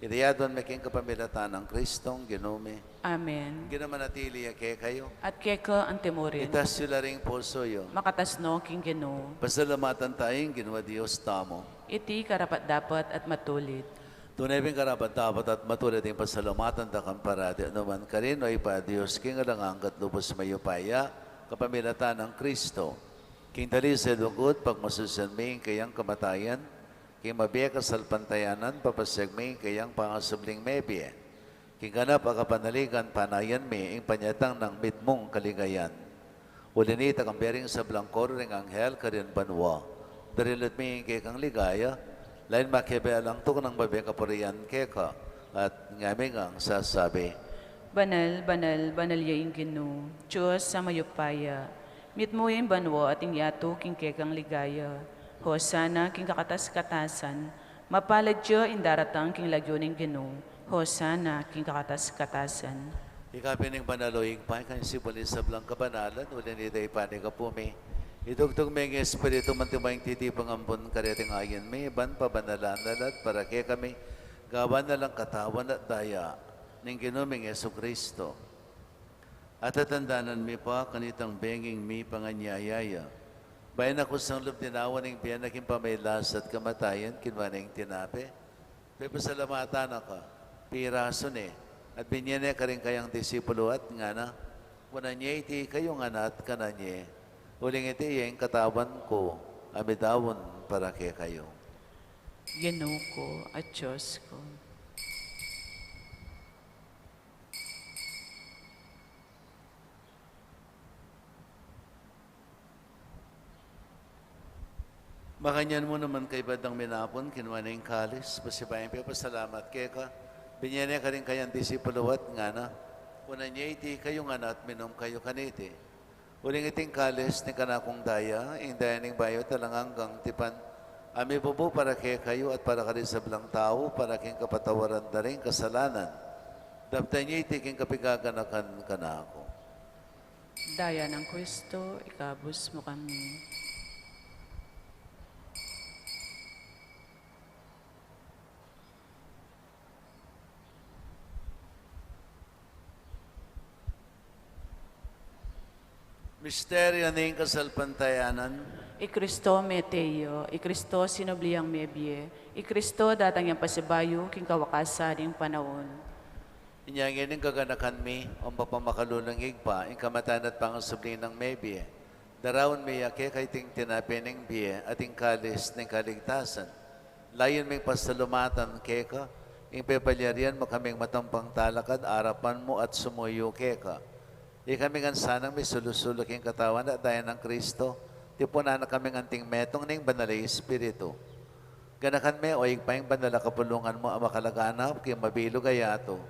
Idayadon may king kapamilatan ng Kristong Ginome. Amen. Ginamanatili ke kayo. At keka ang temurin, Itas sila ring puso yo. makatasno king Ginoo. Pasalamatan tayong ginawa Diyos tamo. Iti karapat dapat at matulit. Tunay bing karapat dapat at matulit yung pasalamatan takang parati. Anuman ka rin o ipa Diyos, king alangangkat lubos mayupaya, kapamilatan ng Kristo. King dali sa lugod, pag masusanming kayang kamatayan, king mabiya kasalpantayanan, papasagming kayang pangasubling mebye. King ganap akapanaligan, panayan mi, ing panyatang ng mitmong kaligayan. Ulinita kang bering sa blangkor ring anghel, karin banwa. Darilot mi kay kang ligaya, lain makibelang tuk ng babi kapurian keka, at ngaming ang sasabi. Banal, banal, banal yaing Ginoo. Diyos sa mayupaya. Mit mo yung banwa at ingyato king kekang ligaya. Hosana king kakatas-katasan. Mapalad Diyo indaratang king lagyoning Ginoo. Hosana king kakatas-katasan. Ikapining panaloing pa, kan sibuli sa blang kabanalan, ulin ito ipani ka pumi. Idugtog may espiritu mantimayang titipang ambon kareting ayin may iban pabanalalat para kaya kami gawa na lang katawan at daya ng ginuming Yesu Kristo. At tatandanan mi pa kanitang benging mi panganyayaya. Bayan ako sang loob dinawan ng biyan naging pamaylas at kamatayan kinwa ng tinape. May pasalamatan ka, pirason at binyane ka rin kayang disipulo at nga na, wana niya iti kayong anak ka na niya. Uling iti yung katawan ko, amidawon para kay kayo. Ginoo ko at Diyos ko. Makanyan mo naman kay Badang Minapon, kinuha na yung kalis, pasipayan pa, pasalamat kay ka. Binyane ka rin kayang disipulawat nga na, una niya iti kayong anak, minom kayo kaniti. Uling iting kalis ni kanakong daya, daya ning bayo talang hanggang tipan. Ami bubo para kay kayo at para ka rin sa blang tao, para king kapatawaran na rin kasalanan. Dapta niya iti king kapigaganakan kanako. Daya ng Kristo, ikabus mo kami. Misteryo ng kasalpantayanan, Ikristo meteo, Ikristo sinubliang mebye, Ikristo datang yang pasibayo, king kawakasan ng panahon. inyangin ng kaganakan mi, ang papamakalulangig pa, ang kamatan at pangasubli ng mebye. Darawon mi yake kay ting tinapi ng biye at ang kalis ng kaligtasan. Layon ming pasalumatan keka, ang pepalyarian mo kaming matampang talakad, arapan mo at sumuyo keka. Di kami nga sanang may sulusulok yung katawan at daya ng Kristo. Di po na kaming anting metong ng banalay espiritu. Ganakan me o igpayang banala kapulungan mo ang makalaganap kay mabilo gayato.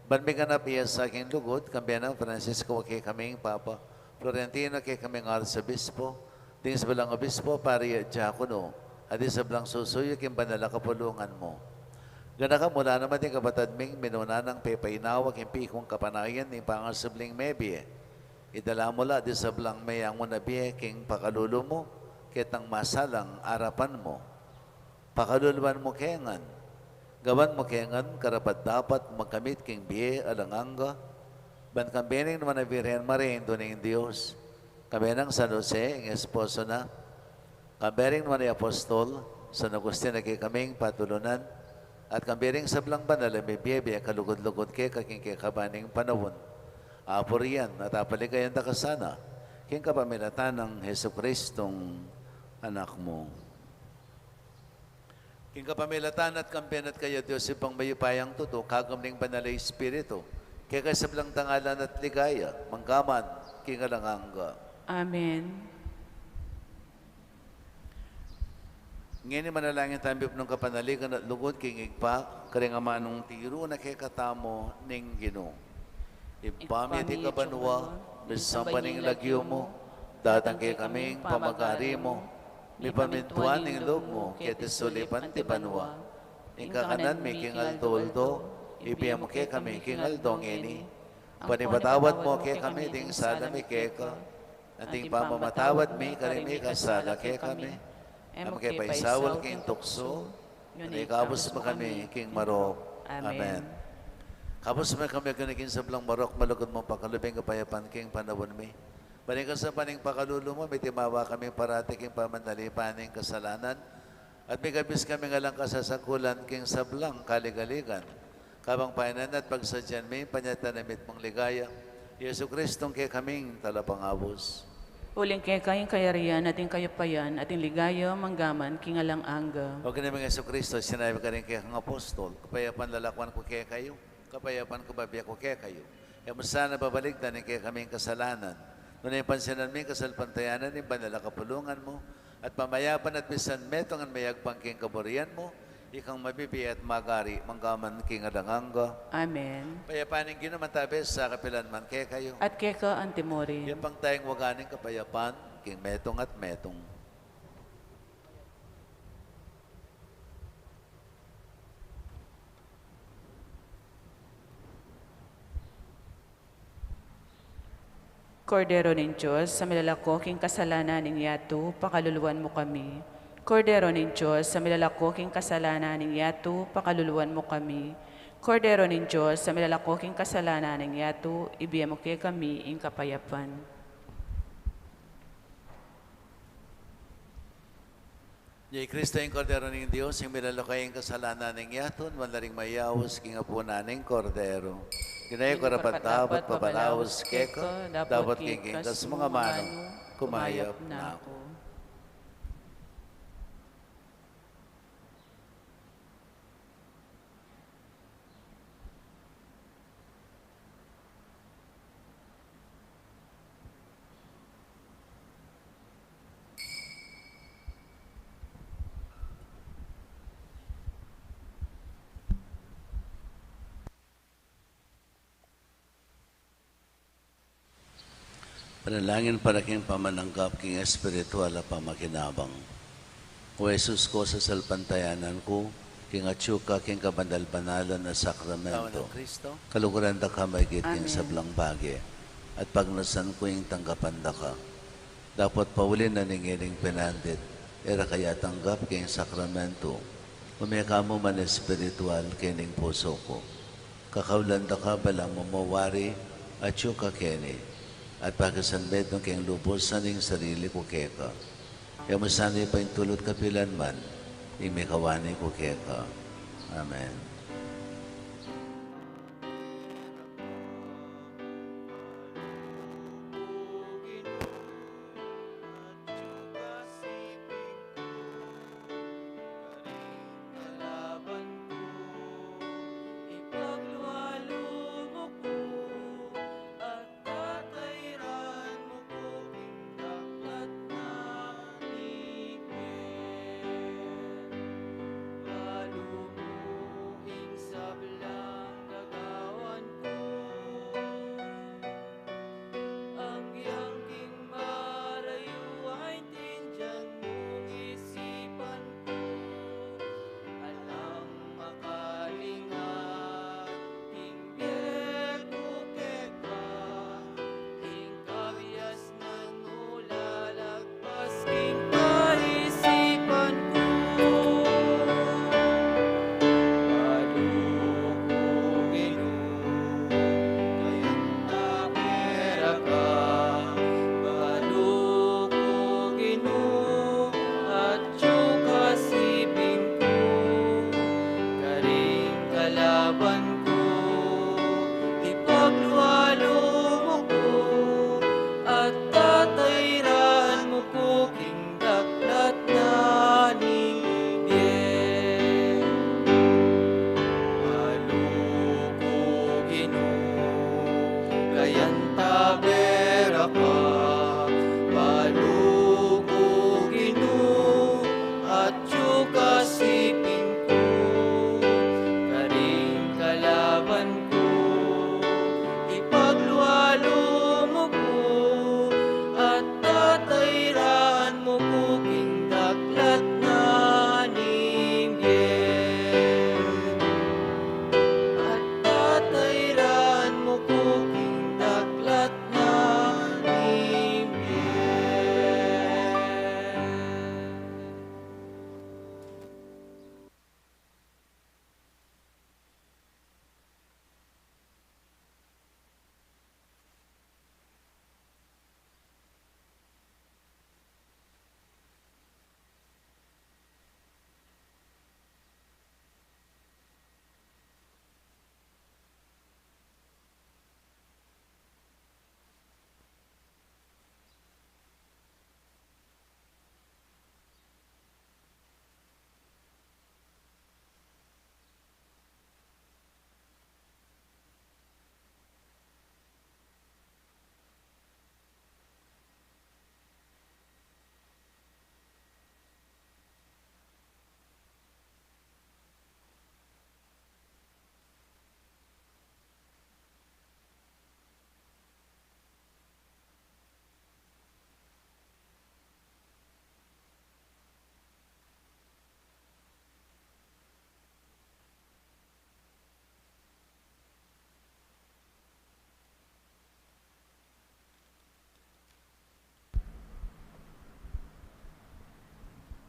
Ban may ganap iya sa aking lugod, kambiyan ng Francisco kay kaming Papa. Florentino kay kaming Arsobispo. Ding sa balang obispo, pari at diakono. At di sa balang susuyo kay banala kapulungan mo. Ganaka mula naman yung kabatad ming minuna ng pepainawag yung pikong kapanayan ng pangasubling mebye. Idala mula di sa blang mayang mo na biye king pakalulo mo, kitang masalang arapan mo. Pakaluluan mo kengan. Gawan mo kengan, karapat dapat magkamit king biye alanganga. Ban kambining naman na Virgen Maria, doon ng Diyos. Kambining San Jose, ang esposo na. Kambining naman ni Apostol, San Agustin na kay kaming patulunan. At kambiring sa blang banal, may biyebe, kalugod-lugod kay kaking kabaning panahon. Apor yan, at apaligayan da kasana, king kapamilatan ng Hesu Kristong anak mo. King kapamilatan at kampiyan at kayo, Diyos, ipang mayupayang tuto, kagamling banalay espiritu, kaya sa blang tangalan at ligaya, manggaman, king alanganga. Amen. Ngayon manalangin tayo ng kapanaligan at lugod king igpa, karing amanong tiro na kay katamo ning Ginoo. Ipamit ikabanwa, bisamba ning lagyo mo, datang kay kaming pamagari mo, mi pamintuan ning loob mo, kaya tisulipan ti banwa. Ingkakanan mi king altoldo, ibiyam mo kay kami king aldong ini. Panipatawad mo kay kami ding sala mi keka, ating pamamatawad mi karimi kasala kay kami. Am kay paisawal king tukso, ikabos mo kami king marok. Amen. Kapos may kami kanigin sa blang marok, malugod mo pakalubing kapayapan king panawon mi. Baling ka sa paning pakalulo mo, may timawa kami parati king pamandalipaning kasalanan. At may kabis kami nga lang kasasakulan king sablang kaligaligan. Kabang painan at pagsadyan may panyatanamit mong ligaya. Yesu Kristong kay kaming talapangabos. Uling kay kayong kayarian, ating kayupayan, ating ligayo, manggaman, kingalang angga. O ganun mga Yesu Kristo, sinabi ka rin kay kang apostol, kapayapan lalakwan ko kaya kayo, kapayapan ko babiya ko kaya kayo. Kaya mo sana babaligtan ni kaya kaming kasalanan. Ngunit pansinan mi kasalpantayanan ni banala kapulungan mo, at pamayapan at bisan metong ang mayagpang king kaburian mo, ikang mabibi at magari, manggaman king adanganga. Amen. Payapaning ginamantabes sa kapilan man kaya kayo. At keka antimori. Yan pang tayong waganing kapayapan, king metong at metong. Kordero ng Diyos, sa milalako king kasalanan ng yato, pakaluluwan mo kami. Kordero ng Diyos, sa milalako king kasalanan ng yato, pakaluluwan mo kami. Kordero ng Diyos, sa milalako king kasalanan ng yato, ibiya mo kay kami ing kapayapan. Jay Kristo yung kordero ng Diyos, yung milalakay yung kasalanan ng yaton, wala ring mayawas, king apo na ng kordero. Ginayo ko rapat dapat papalawas keko, dapat king kas mga manong, kumayap na ako. Panalangin para king pamananggap king espiritual at pamakinabang. O Jesus ko sa salpantayanan ko, king atsuka king kabandal-banalan na sakramento. Kaluguran da ka may king Amen. sablang bagi. At pagnasan ko yung tanggapan da ka. Dapat paulin na ningiling pinandit. Era kaya tanggap king sakramento. Umiyaka mo man espiritual kining puso ko. Kakaulan da ka balang mamawari atsuka kini. At pagkasanbed ng kayong lubos sa ning sarili ko keka. Kaya masanay pa yung tulot kapilan man, imikawani ko keka. Amen.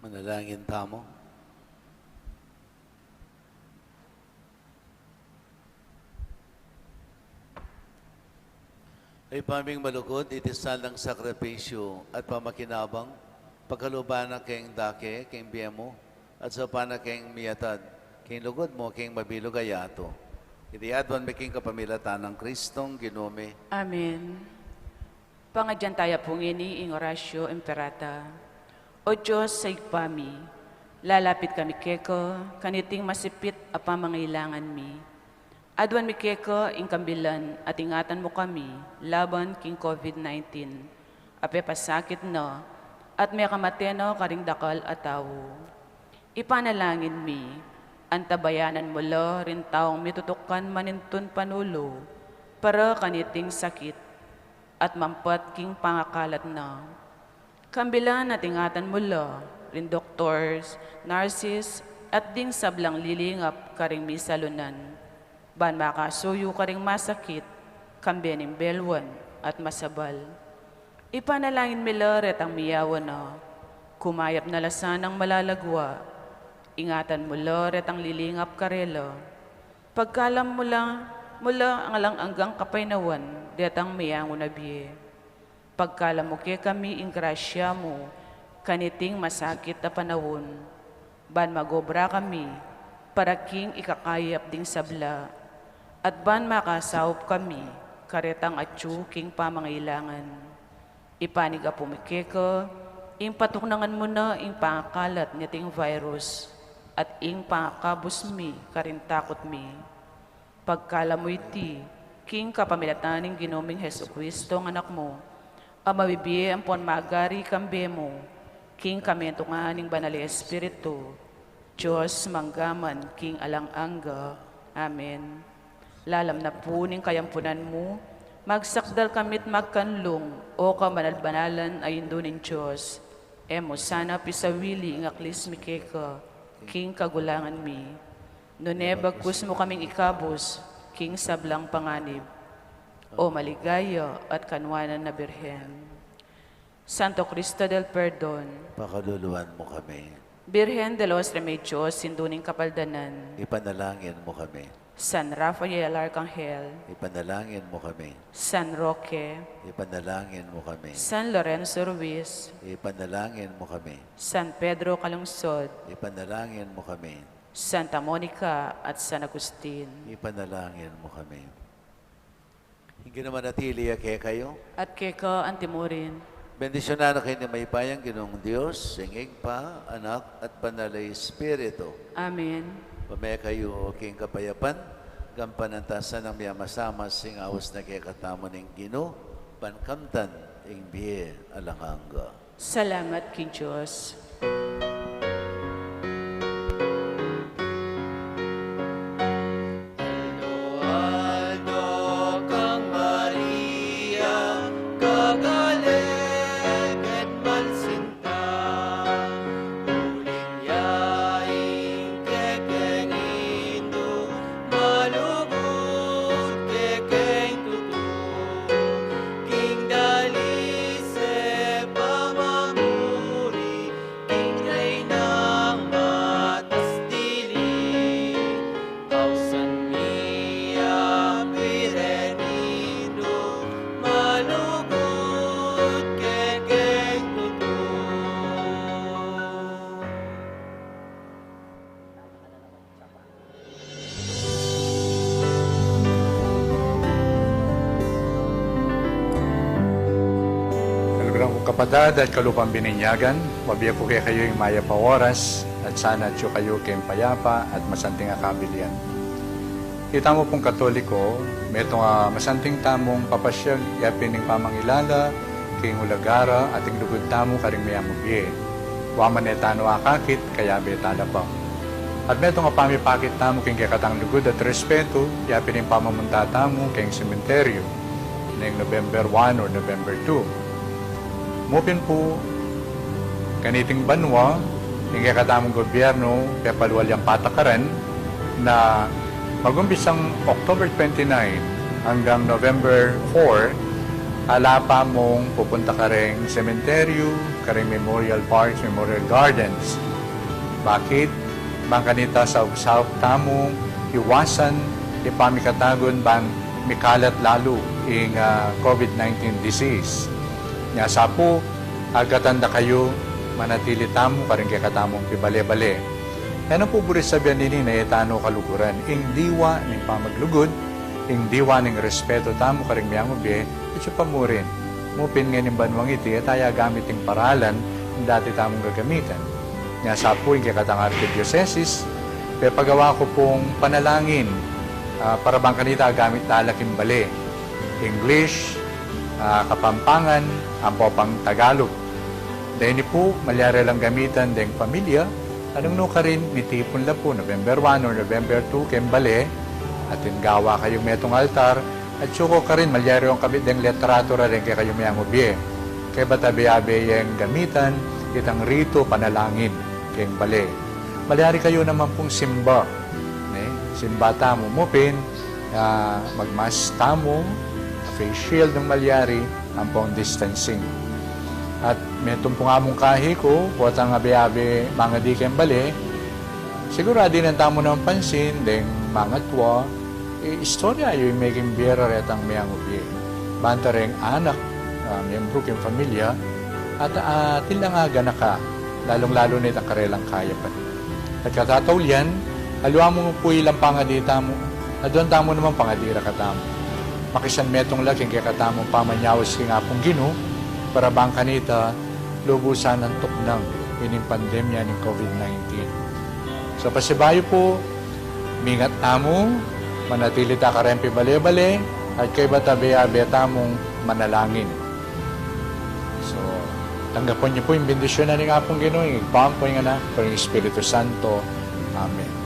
Manalangin tamo. Ay paming malukod, itisalang sakripisyo at pamakinabang, pagkalubana keng dake, keng biyemo, at sa pana keng miyatad, keng lugod mo, keng mabilog ayato. Itiadwan making kapamilatan ng Kristong ginume. Amen. Pangadyan tayo pong ini ing orasyo imperata. O Diyos sa igpami, lalapit kami keko, kaniting masipit a pamangailangan mi. Adwan mi keko ing kambilan at ingatan mo kami laban king COVID-19. Ape pasakit no, at may kamateno karing dakal at tao. Ipanalangin mi, antabayanan mo lo rin taong mitutukan manintun panulo, para kaniting sakit at mampat king pangakalat na. Kambilan at ingatan mo lo, rin doctors, nurses, at ding sablang lilingap karing misalunan. Ban makasuyo karing masakit, kambianing belwan at masabal. Ipanalangin mi lo ret ang miyawan na, kumayap na lasan ang malalagwa, ingatan mo lo ret ang lilingap karelo. Pagkalam mula ang alang anggang kapaynawan, detang miyango na biye. Pagkalam mo kaya kami ing grasya mo, kaniting masakit na panahon. Ban magobra kami, para king ikakayap ding sabla. At ban makasawop kami, karetang atyu king pamangailangan. Ipaniga pumikeko, ing patuknangan mo na ing pangakalat niyating virus, at ing pangakabos mi, karintakot mi. Pagkala mo iti, king kapamilataning ginoming Heso Kristo ng anak mo, ang mabibiye ang pon magari kambe mo, king kamento nga ning banali Espiritu, Diyos manggaman, king alang-angga. Amen. Lalam na po ning kayampunan mo, magsakdal kamit magkanlong, o kamanal-banalan ay indunin Diyos. Emo sana pisawili ng aklis mikeka, king kagulangan mi. Nunebagkus mo kaming ikabos, king sablang panganib, o maligaya at kanwanan na Birhen. Santo Cristo del Perdon, Pakaluluan mo kami. Birhen de los Remedios, sinduning kapaldanan, Ipanalangin mo kami. San Rafael Arcangel, Ipanalangin mo kami. San Roque, Ipanalangin mo kami. San Lorenzo Ruiz, Ipanalangin mo kami. San Pedro Calungsod, Ipanalangin mo kami. Santa Monica at San Agustin, Ipanalangin mo kami. Hindi naman natili kaya kayo. at Keka Antimurin. Bendisyonan na kayo ni may payang Ginoong Diyos, singig pa, anak at panalay Espiritu. Amen. Pamaya kayo king kapayapan, gampanantasan ng miyamasama sing awas na kaya katamo ng Gino, pankamtan ing biye alanganga. Salamat king Diyos. Aldo kang Maria, kagaling at malsinta. Uling yaing kekeng indo, malubot kekeng tutu. King dali se pamamuri, king reynang matas dili. Kausan miya pirenindo, malubot kekeng tutu. Kalugrang kong kapadad at kalupang bininyagan, wabiya po kayo yung maya pa oras, at sana tiyo kayo kayong payapa at masanting akabilian. Kita mo pong Katoliko, may itong masanting tamong papasyag, yapining pamangilala, king ulagara, ating lugod tamo karing mayamubiye. Waman etano akakit, kaya betala pa. At may itong pamipakit tamo king kakatang lugod at respeto, yapining pamamunta tamo king sementeryo, ng November 1 or November 2. Mupin po, kaniting banwa, yung kakatamang gobyerno, pepalwal yung patakaran, na magumpisang October 29 hanggang November 4, Alapa mong pupunta ka rin cementerio, ka rin memorial parks, memorial gardens. Bakit? Bangkanita sa usap tamo, iwasan, ipamikatagon bang mikalat lalo ang COVID-19 disease. Nyasa po, agatanda kayo, manatili tamo, karing kaya katamong pibale-bale. Ano po buris sabihan nini na etano kaluguran? Ing diwa ng pamaglugod, ing diwa ng respeto tamo, karing miyang ubi, ito pa mo rin. Mupin nga ng banwang iti, tayo gamit ng paralan, yung dati tamong gagamitan. Nyasa po, yung kaya katang archidiocesis, pero pagawa ko pong panalangin, para bang kanita gamit talaking bale. English, Kapampangan, ang popang Tagalog. Dahil po, malyari lang gamitan deng pamilya, anong no ka rin, nitipon la po, November 1 or November 2, kembale, at gawa kayong metong altar, at suko ka rin, malyari yung kabit deng literatura rin kaya kayo mayang ubye. Kaya batabi-abe yung gamitan, itang rito, panalangin, kayong bale. Malyari kayo naman pong simba. Simba tamo mupin, magmas tamo, face shield ng malyari, ang pong distancing. At metong po nga mong kahi ko, kuwatang abe-abe mga di kayong bale, sigurado din ang tamo ng pansin, deng mga tuwa, istorya yung making biyera retang mayang ubi. Banta rin anak, miyembro kayong familia, at tilangaga na ka, lalong-lalo na itang karelang kaya pa. At katatawlian, aluwa mo po ilang pangadita mo, at doon tamo naman pangadira ka tamo. Makisan metong laking kaya katamong pamanyawas kaya nga pong gino, para bang kanita, lubusan ng tuknang ining pandemya ng COVID-19. So pasibayo po, mingat tamo, manatili ta karempi bale-bale, at kay batabe-abe tamong manalangin. So, tanggapon niyo po yung bendisyon na ni nga pong gino, yung ipampo yung anak, pero yung Espiritu Santo. Amen.